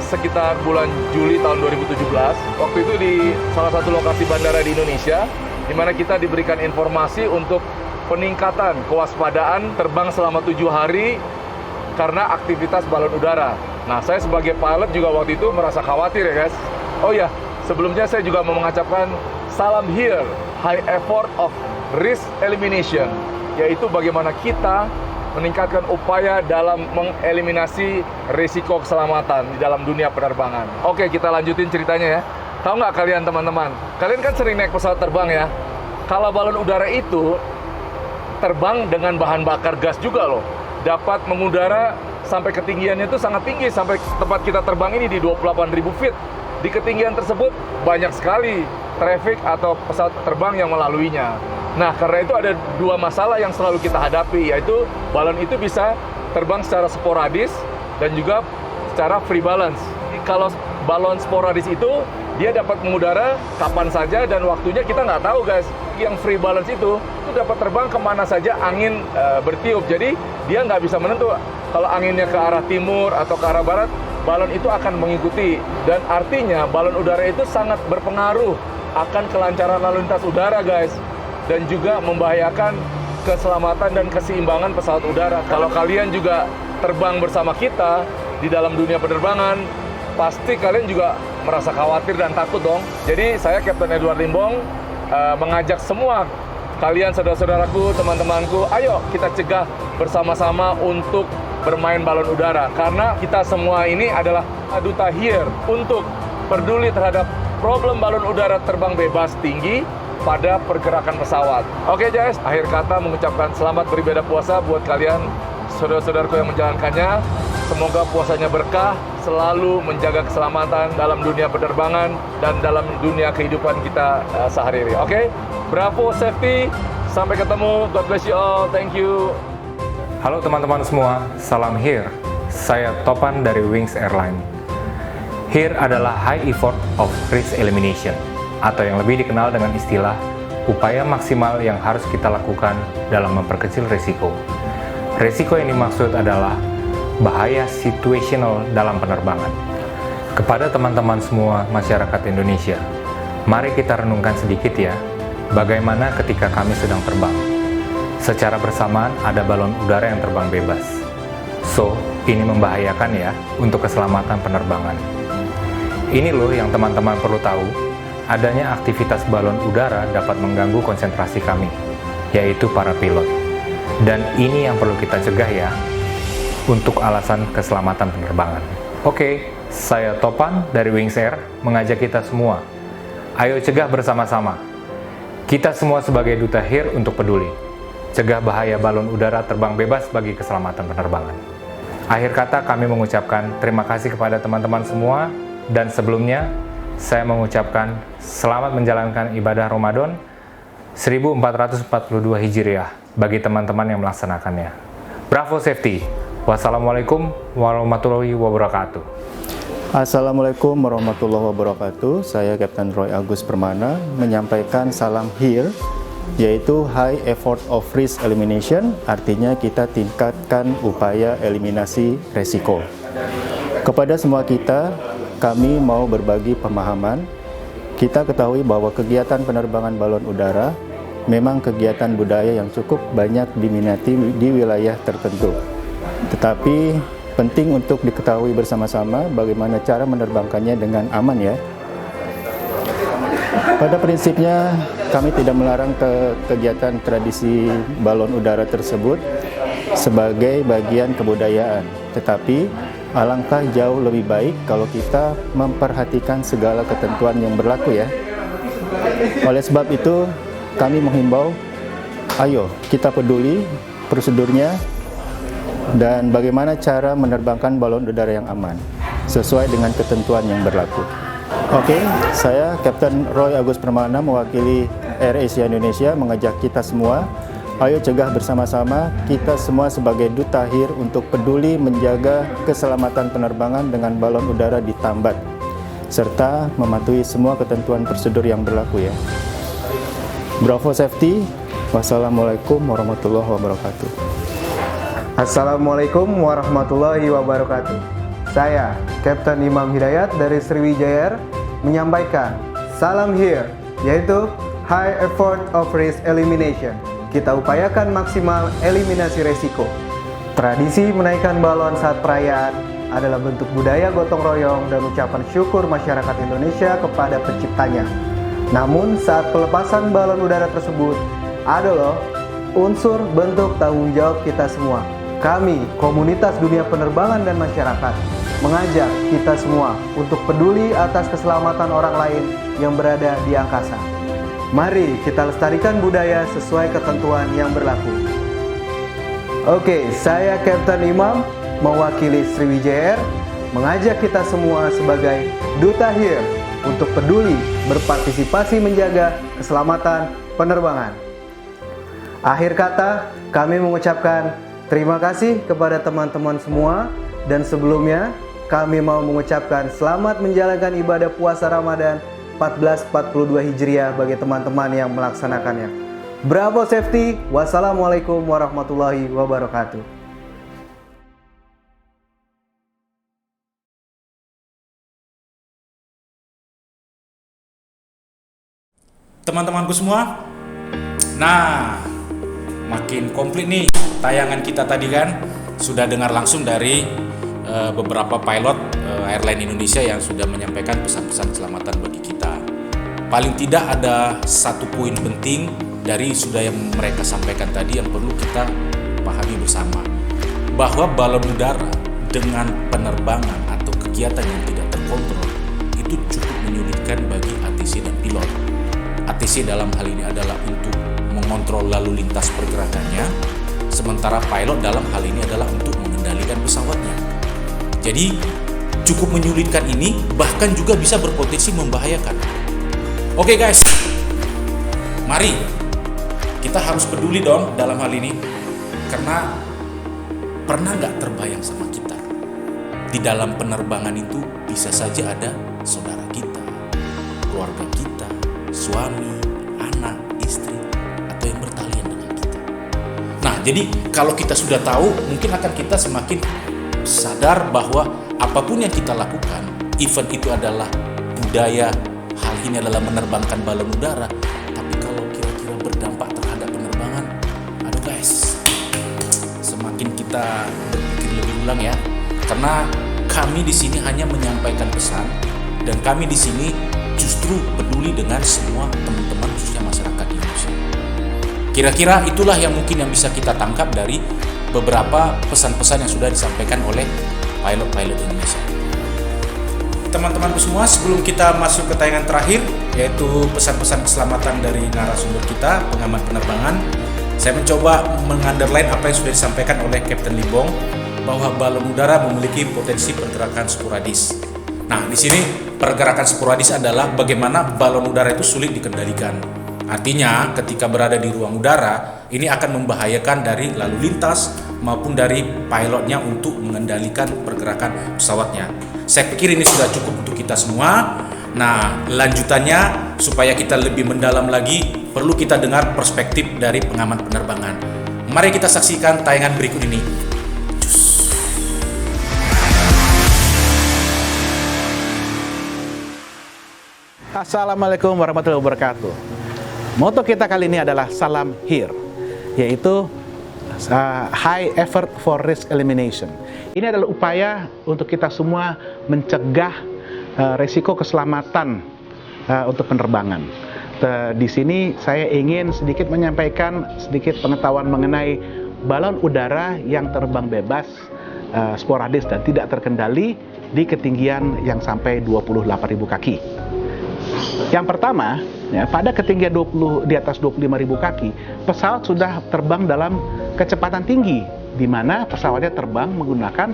sekitar bulan Juli tahun 2017. Waktu itu di salah satu lokasi bandara di Indonesia, di mana kita diberikan informasi untuk peningkatan kewaspadaan terbang selama 7 hari karena aktivitas balon udara. Nah, saya sebagai pilot juga waktu itu merasa khawatir ya guys. Oh ya, sebelumnya saya juga mau mengucapkan salam HERE, High Effort of Risk Elimination, yaitu bagaimana kita meningkatkan upaya dalam mengeliminasi risiko keselamatan di dalam dunia penerbangan. Oke, kita lanjutin ceritanya ya. Tahu nggak kalian teman-teman? Kalian kan sering naik pesawat terbang ya. Kalau balon udara itu terbang dengan bahan bakar gas juga loh. Dapat mengudara sampai ketinggiannya itu sangat tinggi, sampai tempat kita terbang ini di 28.000 feet. Di ketinggian tersebut banyak sekali traffic atau pesawat terbang yang melaluinya. Nah, karena itu ada dua masalah yang selalu kita hadapi, yaitu balon itu bisa terbang secara sporadis dan juga secara free balance. Kalau balon sporadis itu, dia dapat mengudara kapan saja dan waktunya kita nggak tahu guys. Yang free balance itu dapat terbang kemana saja angin bertiup. Jadi dia nggak bisa menentu kalau anginnya ke arah timur atau ke arah barat, balon itu akan mengikuti. Dan artinya balon udara itu sangat berpengaruh akan kelancaran lalu lintas udara guys. Dan juga membahayakan keselamatan dan keseimbangan pesawat udara. Kalau kalian juga terbang bersama kita di dalam dunia penerbangan, pasti kalian juga merasa khawatir dan takut dong. Jadi saya Kapten Edward Limbong mengajak semua kalian, saudara-saudaraku, teman-temanku, ayo kita cegah bersama-sama untuk bermain balon udara. Karena kita semua ini adalah duta HERE untuk peduli terhadap problem balon udara terbang bebas tinggi pada pergerakan pesawat. Oke guys, akhir kata mengucapkan selamat beribadah puasa buat kalian, saudara-saudaraku yang menjalankannya. Semoga puasanya berkah, selalu menjaga keselamatan dalam dunia penerbangan dan dalam dunia kehidupan kita sehari-hari. Oke? Bravo safety. Sampai ketemu. God bless you all. Thank you. Halo teman-teman semua, salam HERE. Saya Topan dari Wings Airline. HERE adalah High Effort of Risk Elimination, atau yang lebih dikenal dengan istilah upaya maksimal yang harus kita lakukan dalam memperkecil risiko. Risiko yang dimaksud adalah bahaya situational dalam penerbangan. Kepada teman-teman semua masyarakat Indonesia, mari kita renungkan sedikit ya, bagaimana ketika kami sedang terbang. Secara bersamaan ada balon udara yang terbang bebas. So, ini membahayakan ya untuk keselamatan penerbangan. Ini loh yang teman-teman perlu tahu, adanya aktivitas balon udara dapat mengganggu konsentrasi kami, yaitu para pilot. Dan ini yang perlu kita cegah ya, untuk alasan keselamatan penerbangan. Oke, saya Topan dari Wings Air mengajak kita semua, ayo cegah bersama-sama. Kita semua sebagai duta HERE untuk peduli. Cegah bahaya balon udara terbang bebas bagi keselamatan penerbangan. Akhir kata kami mengucapkan terima kasih kepada teman-teman semua, dan sebelumnya saya mengucapkan selamat menjalankan ibadah Ramadan 1442 Hijriah bagi teman-teman yang melaksanakannya. Bravo safety. Wassalamualaikum warahmatullahi wabarakatuh. Assalamualaikum warahmatullahi wabarakatuh. Saya Kapten Roy Agus Permana menyampaikan salam HERE, yaitu High Effort of Risk Elimination, artinya kita tingkatkan upaya eliminasi resiko. Kepada semua kita, kami mau berbagi pemahaman. Kita ketahui bahwa kegiatan penerbangan balon udara memang kegiatan budaya yang cukup banyak diminati di wilayah tertentu. Tetapi penting untuk diketahui bersama-sama bagaimana cara menerbangkannya dengan aman ya. Pada prinsipnya kami tidak melarang kegiatan tradisi balon udara tersebut sebagai bagian kebudayaan. Tetapi alangkah jauh lebih baik kalau kita memperhatikan segala ketentuan yang berlaku ya. Oleh sebab itu kami menghimbau, ayo kita peduli prosedurnya dan bagaimana cara menerbangkan balon udara yang aman sesuai dengan ketentuan yang berlaku. Oke, saya Kapten Roy Agus Permana mewakili AirAsia Indonesia mengajak kita semua, ayo cegah bersama-sama, kita semua sebagai duta HERE untuk peduli menjaga keselamatan penerbangan dengan balon udara di Tambat, serta mematuhi semua ketentuan prosedur yang berlaku ya. Bravo safety. Wassalamualaikum warahmatullahi wabarakatuh. Assalamualaikum warahmatullahi wabarakatuh. Saya Kapten Imam Hidayat dari Sriwijaya Air menyampaikan salam HERE, yaitu High Effort of Risk Elimination. Kita upayakan maksimal eliminasi resiko. Tradisi menaikkan balon saat perayaan adalah bentuk budaya gotong royong dan ucapan syukur masyarakat Indonesia kepada penciptanya. Namun saat pelepasan balon udara tersebut ada loh unsur bentuk tanggung jawab kita semua. Kami, komunitas dunia penerbangan dan masyarakat, mengajak kita semua untuk peduli atas keselamatan orang lain yang berada di angkasa. Mari kita lestarikan budaya sesuai ketentuan yang berlaku. Oke, saya Kapten Imam mewakili Sriwijaya Air mengajak kita semua sebagai duta HERE untuk peduli berpartisipasi menjaga keselamatan penerbangan. Akhir kata, kami mengucapkan terima kasih kepada teman-teman semua, dan sebelumnya kami mau mengucapkan selamat menjalankan ibadah puasa Ramadan 1442 Hijriah bagi teman-teman yang melaksanakannya. Bravo safety. Wassalamualaikum warahmatullahi wabarakatuh. Teman-temanku semua, nah makin komplit nih tayangan kita tadi kan. Sudah dengar langsung dari beberapa pilot airline Indonesia yang sudah menyampaikan pesan-pesan keselamatan bagi kita. Paling tidak ada satu poin penting dari sudah yang mereka sampaikan tadi yang perlu kita pahami bersama, bahwa balon udara dengan penerbangan atau kegiatan yang tidak terkontrol itu cukup menyulitkan bagi ATC dan pilot. ATC dalam hal ini adalah untuk mengontrol lalu lintas pergerakannya, sementara pilot dalam hal ini adalah untuk mengendalikan pesawatnya. Jadi cukup menyulitkan ini bahkan juga bisa berpotensi membahayakan. Oke guys, mari kita harus peduli dong dalam hal ini, karena pernah nggak terbayang sama kita di dalam penerbangan itu bisa saja ada saudara kita, keluarga kita, suami, anak, istri, atau yang bertalian dengan kita. Nah, jadi kalau kita sudah tahu, mungkin akan kita semakin sadar bahwa apapun yang kita lakukan, event itu adalah budaya, hal ini adalah menerbangkan balon udara, tapi kalau kira-kira berdampak terhadap penerbangan, aduh guys, semakin kita berpikir lebih ulang ya, karena kami di sini hanya menyampaikan pesan dan kami di sini justru peduli dengan semua teman-teman khususnya masyarakat Indonesia. Kira-kira itulah yang mungkin yang bisa kita tangkap dari beberapa pesan-pesan yang sudah disampaikan oleh pilot-pilot Indonesia. Teman-temanku semua, sebelum kita masuk ke tayangan terakhir, yaitu pesan-pesan keselamatan dari narasumber kita, pengamat penerbangan, saya mencoba mengunderline apa yang sudah disampaikan oleh Kapten Limbong, bahwa balon udara memiliki potensi pergerakan sporadis. Nah, di sini pergerakan sporadis adalah bagaimana balon udara itu sulit dikendalikan. Artinya, ketika berada di ruang udara, ini akan membahayakan dari lalu lintas maupun dari pilotnya untuk mengendalikan pergerakan pesawatnya. Saya pikir ini sudah cukup untuk kita semua. Nah, lanjutannya supaya kita lebih mendalam lagi, perlu kita dengar perspektif dari pengamat penerbangan. Mari kita saksikan tayangan berikut ini. Assalamualaikum warahmatullahi wabarakatuh. Moto kita kali ini adalah Salam Here, yaitu High Effort for Risk Elimination. Ini adalah upaya untuk kita semua mencegah resiko keselamatan untuk penerbangan. Di sini saya ingin sedikit menyampaikan sedikit pengetahuan mengenai balon udara yang terbang bebas, sporadis dan tidak terkendali di ketinggian yang sampai 28.000 kaki. Yang pertama, ya, pada ketinggian di atas 25.000 kaki, pesawat sudah terbang dalam kecepatan tinggi, di mana pesawatnya terbang menggunakan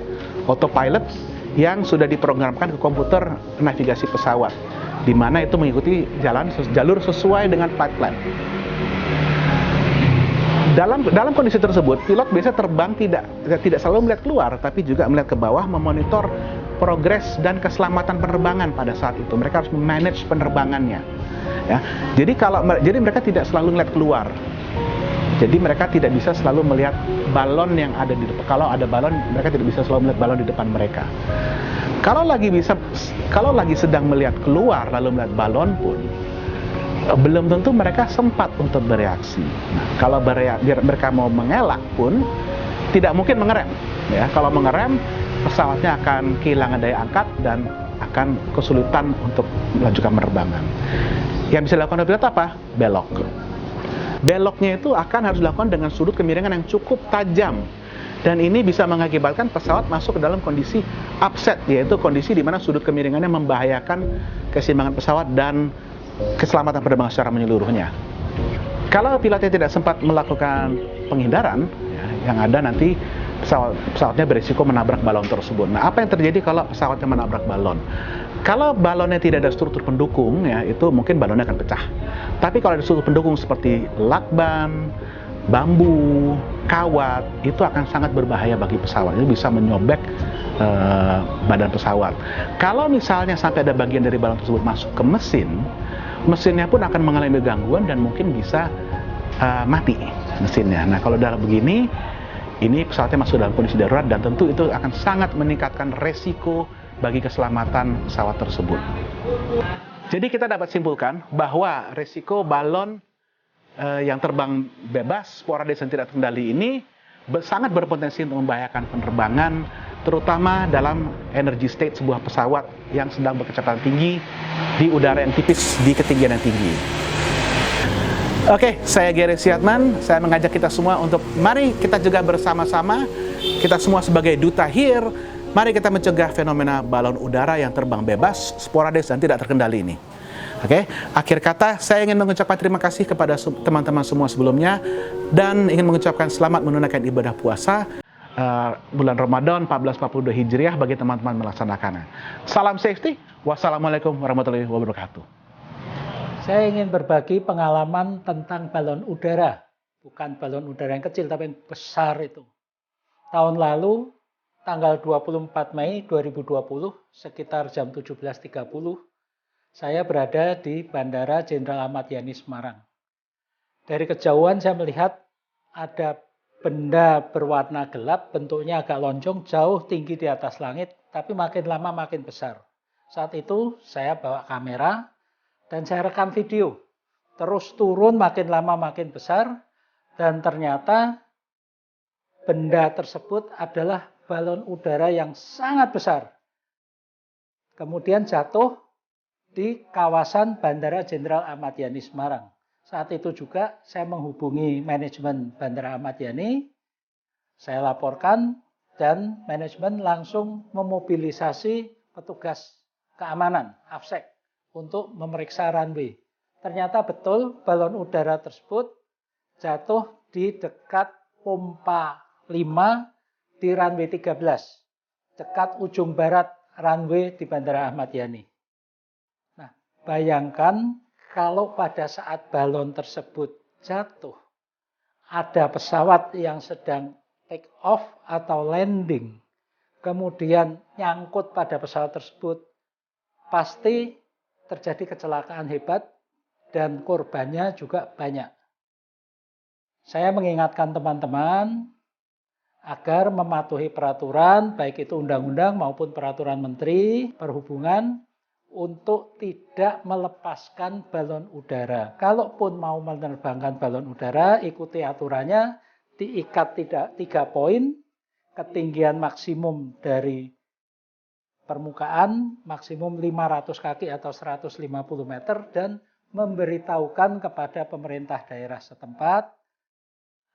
autopilot yang sudah diprogramkan ke komputer navigasi pesawat, di mana itu mengikuti jalur sesuai dengan flight plan. Dalam kondisi tersebut, pilot biasa terbang tidak selalu melihat keluar, tapi juga melihat ke bawah, memonitor progres dan keselamatan penerbangan pada saat itu. Mereka harus memanage penerbangannya. Ya. Jadi mereka tidak selalu melihat keluar. Jadi mereka tidak bisa selalu melihat balon yang ada di depan. Kalau ada balon, mereka tidak bisa selalu melihat balon di depan mereka. Kalau lagi sedang melihat keluar lalu melihat balon pun, belum tentu mereka sempat untuk bereaksi. Nah, kalau mereka mau mengelak pun tidak mungkin mengerem. Ya, kalau mengerem, pesawatnya akan kehilangan daya angkat dan akan kesulitan untuk melanjutkan penerbangan. Yang bisa dilakukan oleh pilot apa? Belok. Beloknya itu harus dilakukan dengan sudut kemiringan yang cukup tajam. Dan ini bisa mengakibatkan pesawat masuk ke dalam kondisi upset, yaitu kondisi di mana sudut kemiringannya membahayakan keseimbangan pesawat dan keselamatan penerbangan secara menyeluruhnya. Kalau pilotnya tidak sempat melakukan penghindaran, ya, yang ada nanti pesawatnya berisiko menabrak balon tersebut. Nah, apa yang terjadi kalau pesawatnya menabrak balon? Kalau balonnya tidak ada struktur pendukung, ya itu mungkin balonnya akan pecah. Tapi kalau ada struktur pendukung seperti lakban, bambu, kawat, itu akan sangat berbahaya bagi pesawat. Itu bisa menyobek badan pesawat. Kalau misalnya sampai ada bagian dari balon tersebut masuk ke mesinnya pun akan mengalami gangguan dan mungkin bisa mati mesinnya. Nah, kalau dalam begini, ini pesawatnya masuk dalam kondisi darurat dan tentu itu akan sangat meningkatkan resiko bagi keselamatan pesawat tersebut. Jadi kita dapat simpulkan bahwa resiko balon yang terbang bebas, sporadis dan tidak terkendali ini sangat berpotensi untuk membahayakan penerbangan, terutama dalam energy state sebuah pesawat yang sedang berkecepatan tinggi di udara yang tipis di ketinggian yang tinggi. Oke, saya Gary Siatman. Saya mengajak kita semua untuk mari kita juga bersama-sama, kita semua sebagai duta HERE, mari kita mencegah fenomena balon udara yang terbang bebas, sporadis dan tidak terkendali ini. Oke, akhir kata saya ingin mengucapkan terima kasih kepada teman-teman semua sebelumnya dan ingin mengucapkan selamat menunaikan ibadah puasa. bulan Ramadan 1442 Hijriah bagi teman-teman melaksanakannya. Salam safety. Wassalamualaikum warahmatullahi wabarakatuh. Saya ingin berbagi pengalaman tentang balon udara. Bukan balon udara yang kecil, tapi yang besar itu. Tahun lalu, tanggal 24 Mei 2020, sekitar jam 17.30, saya berada di Bandara Jenderal Ahmad Yani Semarang. Dari kejauhan saya melihat ada benda berwarna gelap, bentuknya agak lonjong, jauh tinggi di atas langit, tapi makin lama makin besar. Saat itu saya bawa kamera dan saya rekam video. Terus turun makin lama makin besar, dan ternyata benda tersebut adalah balon udara yang sangat besar. Kemudian jatuh di kawasan Bandara Jenderal Ahmad Yani Semarang. Saat itu juga saya menghubungi manajemen Bandara Ahmad Yani, saya laporkan, dan manajemen langsung memobilisasi petugas keamanan, AFSEC, untuk memeriksa runway. Ternyata betul balon udara tersebut jatuh di dekat pompa 5 di runway 13, dekat ujung barat runway di Bandara Ahmad Yani. Nah, bayangkan kalau pada saat balon tersebut jatuh, ada pesawat yang sedang take off atau landing, kemudian nyangkut pada pesawat tersebut, pasti terjadi kecelakaan hebat dan korbannya juga banyak. Saya mengingatkan teman-teman agar mematuhi peraturan, baik itu undang-undang maupun peraturan Menteri Perhubungan, untuk tidak melepaskan balon udara. Kalaupun mau menerbangkan balon udara, ikuti aturannya, diikat 3 poin, ketinggian maksimum dari permukaan, maksimum 500 kaki atau 150 meter, dan memberitahukan kepada pemerintah daerah setempat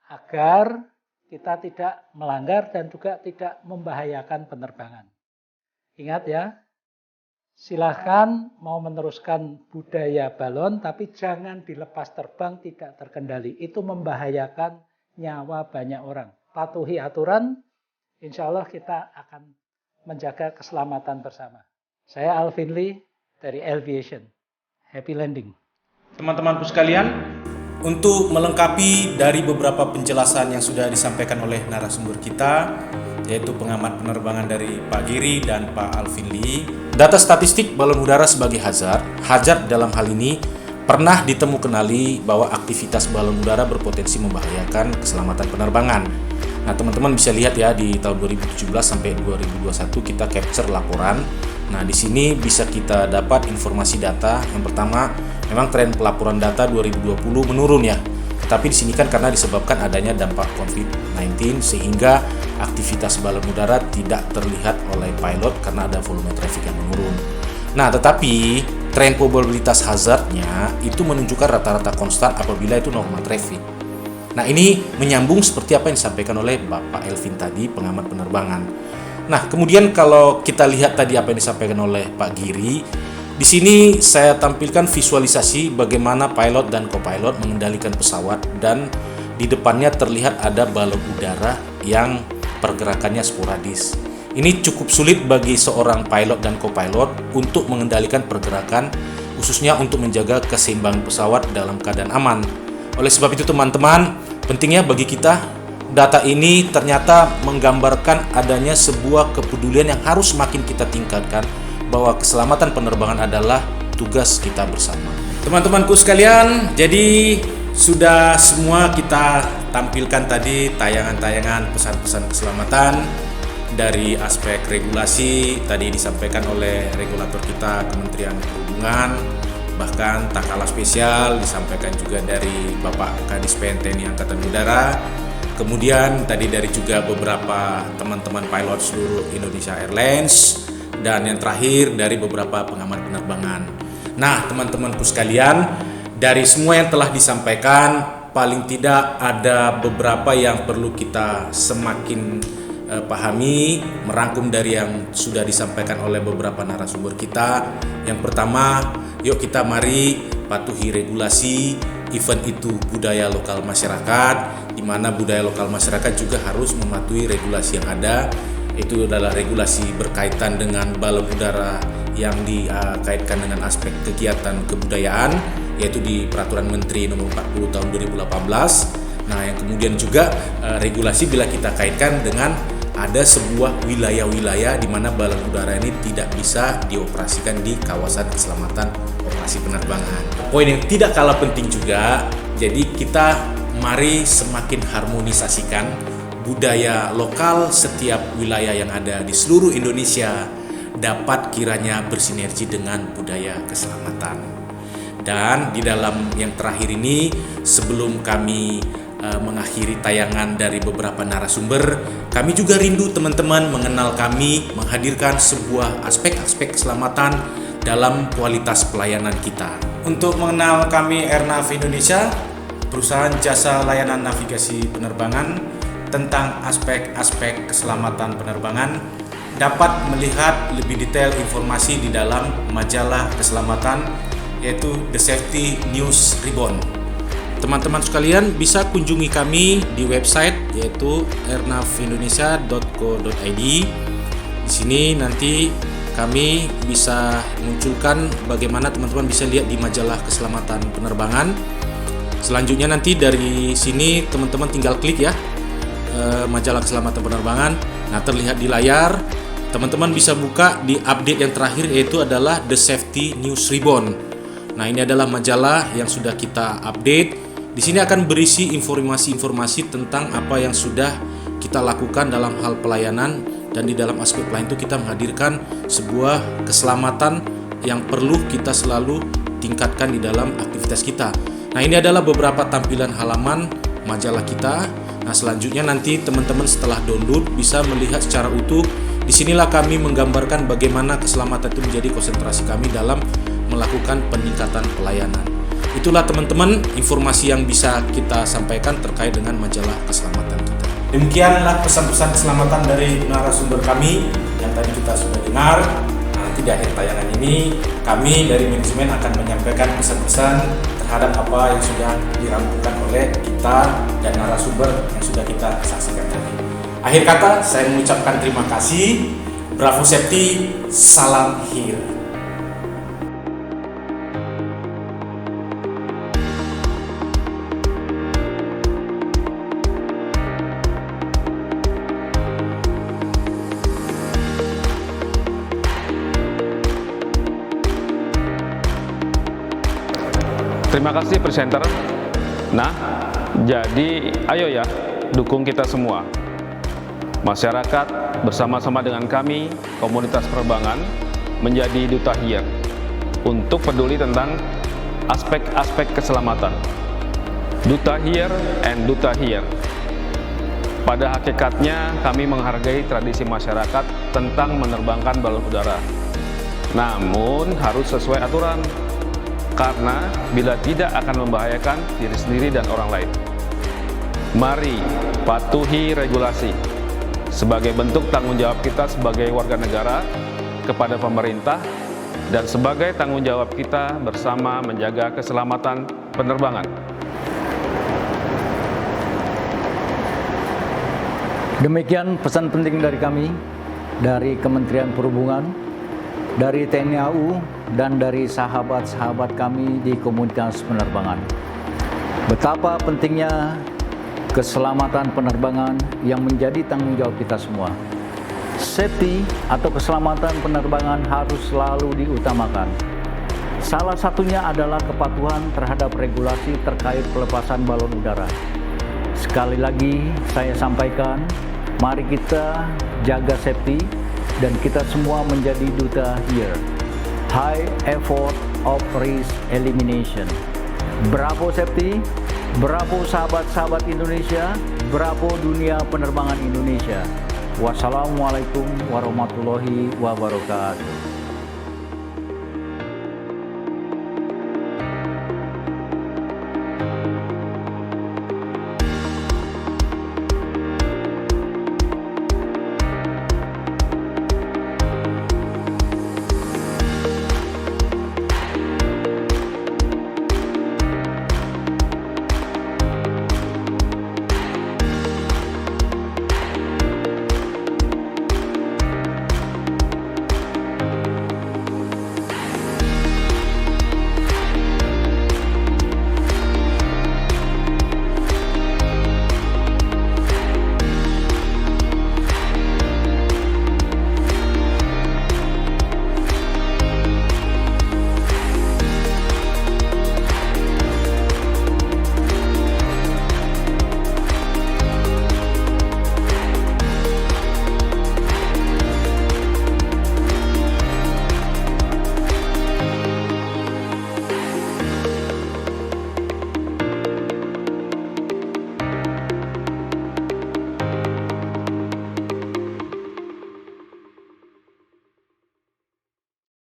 agar kita tidak melanggar dan juga tidak membahayakan penerbangan. Ingat ya, silahkan mau meneruskan budaya balon, tapi jangan dilepas terbang tidak terkendali. Itu membahayakan nyawa banyak orang. Patuhi aturan, insya Allah kita akan menjaga keselamatan bersama. Saya Alvin Lee dari Aviation. Happy landing. Teman-temanku sekalian, untuk melengkapi dari beberapa penjelasan yang sudah disampaikan oleh narasumber kita, yaitu pengamat penerbangan dari Pak Giri dan Pak Alvin Lee, data statistik balon udara sebagai hazard dalam hal ini pernah ditemukanali bahwa aktivitas balon udara berpotensi membahayakan keselamatan penerbangan. Nah, teman-teman bisa lihat ya, di tahun 2017 sampai 2021 kita capture laporan. Nah, di sini bisa kita dapat informasi data. Yang pertama, memang tren pelaporan data 2020 menurun ya. Tetapi di sini kan karena disebabkan adanya dampak COVID-19 sehingga aktivitas balon udara tidak terlihat oleh pilot karena ada volume traffic yang menurun. Nah, tetapi tren probabilitas hazardnya itu menunjukkan rata-rata konstan apabila itu normal traffic. Nah, ini menyambung seperti apa yang disampaikan oleh Bapak Elvin tadi, pengamat penerbangan. Nah, kemudian kalau kita lihat tadi apa yang disampaikan oleh Pak Giri, di sini saya tampilkan visualisasi bagaimana pilot dan co-pilot mengendalikan pesawat, dan di depannya terlihat ada balon udara yang pergerakannya sporadis. Ini cukup sulit bagi seorang pilot dan co-pilot untuk mengendalikan pergerakan, khususnya untuk menjaga keseimbangan pesawat dalam keadaan aman. Oleh sebab itu teman-teman, pentingnya bagi kita, data ini ternyata menggambarkan adanya sebuah kepedulian yang harus makin kita tingkatkan, bahwa keselamatan penerbangan adalah tugas kita bersama. Teman-temanku sekalian, jadi sudah semua kita tampilkan tadi tayangan-tayangan pesan-pesan keselamatan dari aspek regulasi, tadi disampaikan oleh regulator kita Kementerian Perhubungan, bahkan tak kalah spesial disampaikan juga dari Bapak Kadispen TNI Angkatan Udara, kemudian tadi dari juga beberapa teman-teman pilot seluruh Indonesia Airlines, dan yang terakhir dari beberapa pengamat penerbangan. Nah, teman-temanku sekalian, dari semua yang telah disampaikan, paling tidak ada beberapa yang perlu kita semakin pahami, merangkum dari yang sudah disampaikan oleh beberapa narasumber kita. Yang pertama, yuk kita mari patuhi regulasi, event itu budaya lokal masyarakat, di mana budaya lokal masyarakat juga harus mematuhi regulasi yang ada. Itu adalah regulasi berkaitan dengan balon udara yang dikaitkan dengan aspek kegiatan kebudayaan, yaitu di Peraturan Menteri Nomor 40 Tahun 2018. Nah, yang kemudian juga regulasi bila kita kaitkan dengan ada sebuah wilayah-wilayah di mana balon udara ini tidak bisa dioperasikan di kawasan keselamatan operasi penerbangan. Poin yang tidak kalah penting juga, jadi kita mari semakin harmonisasikan budaya lokal setiap wilayah yang ada di seluruh Indonesia dapat kiranya bersinergi dengan budaya keselamatan. Dan di dalam yang terakhir ini, sebelum kami mengakhiri tayangan dari beberapa narasumber, kami juga rindu teman-teman mengenal kami, menghadirkan sebuah aspek-aspek keselamatan dalam kualitas pelayanan kita. Untuk mengenal kami Airnav Indonesia, perusahaan jasa layanan navigasi penerbangan, tentang aspek-aspek keselamatan penerbangan, dapat melihat lebih detail informasi di dalam majalah keselamatan, yaitu The Safety News Ribbon. Teman-teman sekalian bisa kunjungi kami di website yaitu airnavindonesia.co.id. Di sini nanti kami bisa munculkan bagaimana teman-teman bisa lihat di majalah keselamatan penerbangan. Selanjutnya nanti dari sini teman-teman tinggal klik ya majalah keselamatan penerbangan. Nah, terlihat di layar. Teman-teman bisa buka di update yang terakhir, yaitu adalah The Safety News Ribbon. Nah, ini adalah majalah yang sudah kita update. Di sini akan berisi informasi-informasi tentang apa yang sudah kita lakukan dalam hal pelayanan, dan di dalam aspek pelayanan itu kita menghadirkan sebuah keselamatan yang perlu kita selalu tingkatkan di dalam aktivitas kita. Nah, ini adalah beberapa tampilan halaman majalah kita. Nah, selanjutnya nanti teman-teman setelah download bisa melihat secara utuh. Disinilah kami menggambarkan bagaimana keselamatan itu menjadi konsentrasi kami dalam melakukan peningkatan pelayanan. Itulah teman-teman informasi yang bisa kita sampaikan terkait dengan majalah keselamatan kita. Demikianlah pesan-pesan keselamatan dari narasumber kami yang tadi kita sudah dengar. Nanti di akhir tayangan ini kami dari manajemen akan menyampaikan pesan-pesan terhadap apa yang sudah dirampungkan oleh kita dan narasumber yang sudah kita saksikan tadi. Akhir kata, saya mengucapkan terima kasih. Bravo Safety, salam HERE. Terima kasih presenter. Nah, jadi ayo ya, dukung kita semua. Masyarakat bersama-sama dengan kami, komunitas penerbangan, menjadi duta HERE untuk peduli tentang aspek-aspek keselamatan. Duta HERE and Duta HERE. Pada hakikatnya kami menghargai tradisi masyarakat tentang menerbangkan balon udara. Namun harus sesuai aturan, karena bila tidak akan membahayakan diri sendiri dan orang lain. Mari patuhi regulasi sebagai bentuk tanggung jawab kita sebagai warga negara kepada pemerintah dan sebagai tanggung jawab kita bersama menjaga keselamatan penerbangan. Demikian pesan penting dari kami, dari Kementerian Perhubungan, dari TNI AU, dan dari sahabat-sahabat kami di komunitas penerbangan. Betapa pentingnya keselamatan penerbangan yang menjadi tanggung jawab kita semua. Safety atau keselamatan penerbangan harus selalu diutamakan. Salah satunya adalah kepatuhan terhadap regulasi terkait pelepasan balon udara. Sekali lagi saya sampaikan, mari kita jaga safety dan kita semua menjadi duta HERE, High Effort of Risk Elimination. Bravo Safety, bravo sahabat-sahabat Indonesia, bravo dunia penerbangan Indonesia. Wassalamualaikum warahmatullahi wabarakatuh.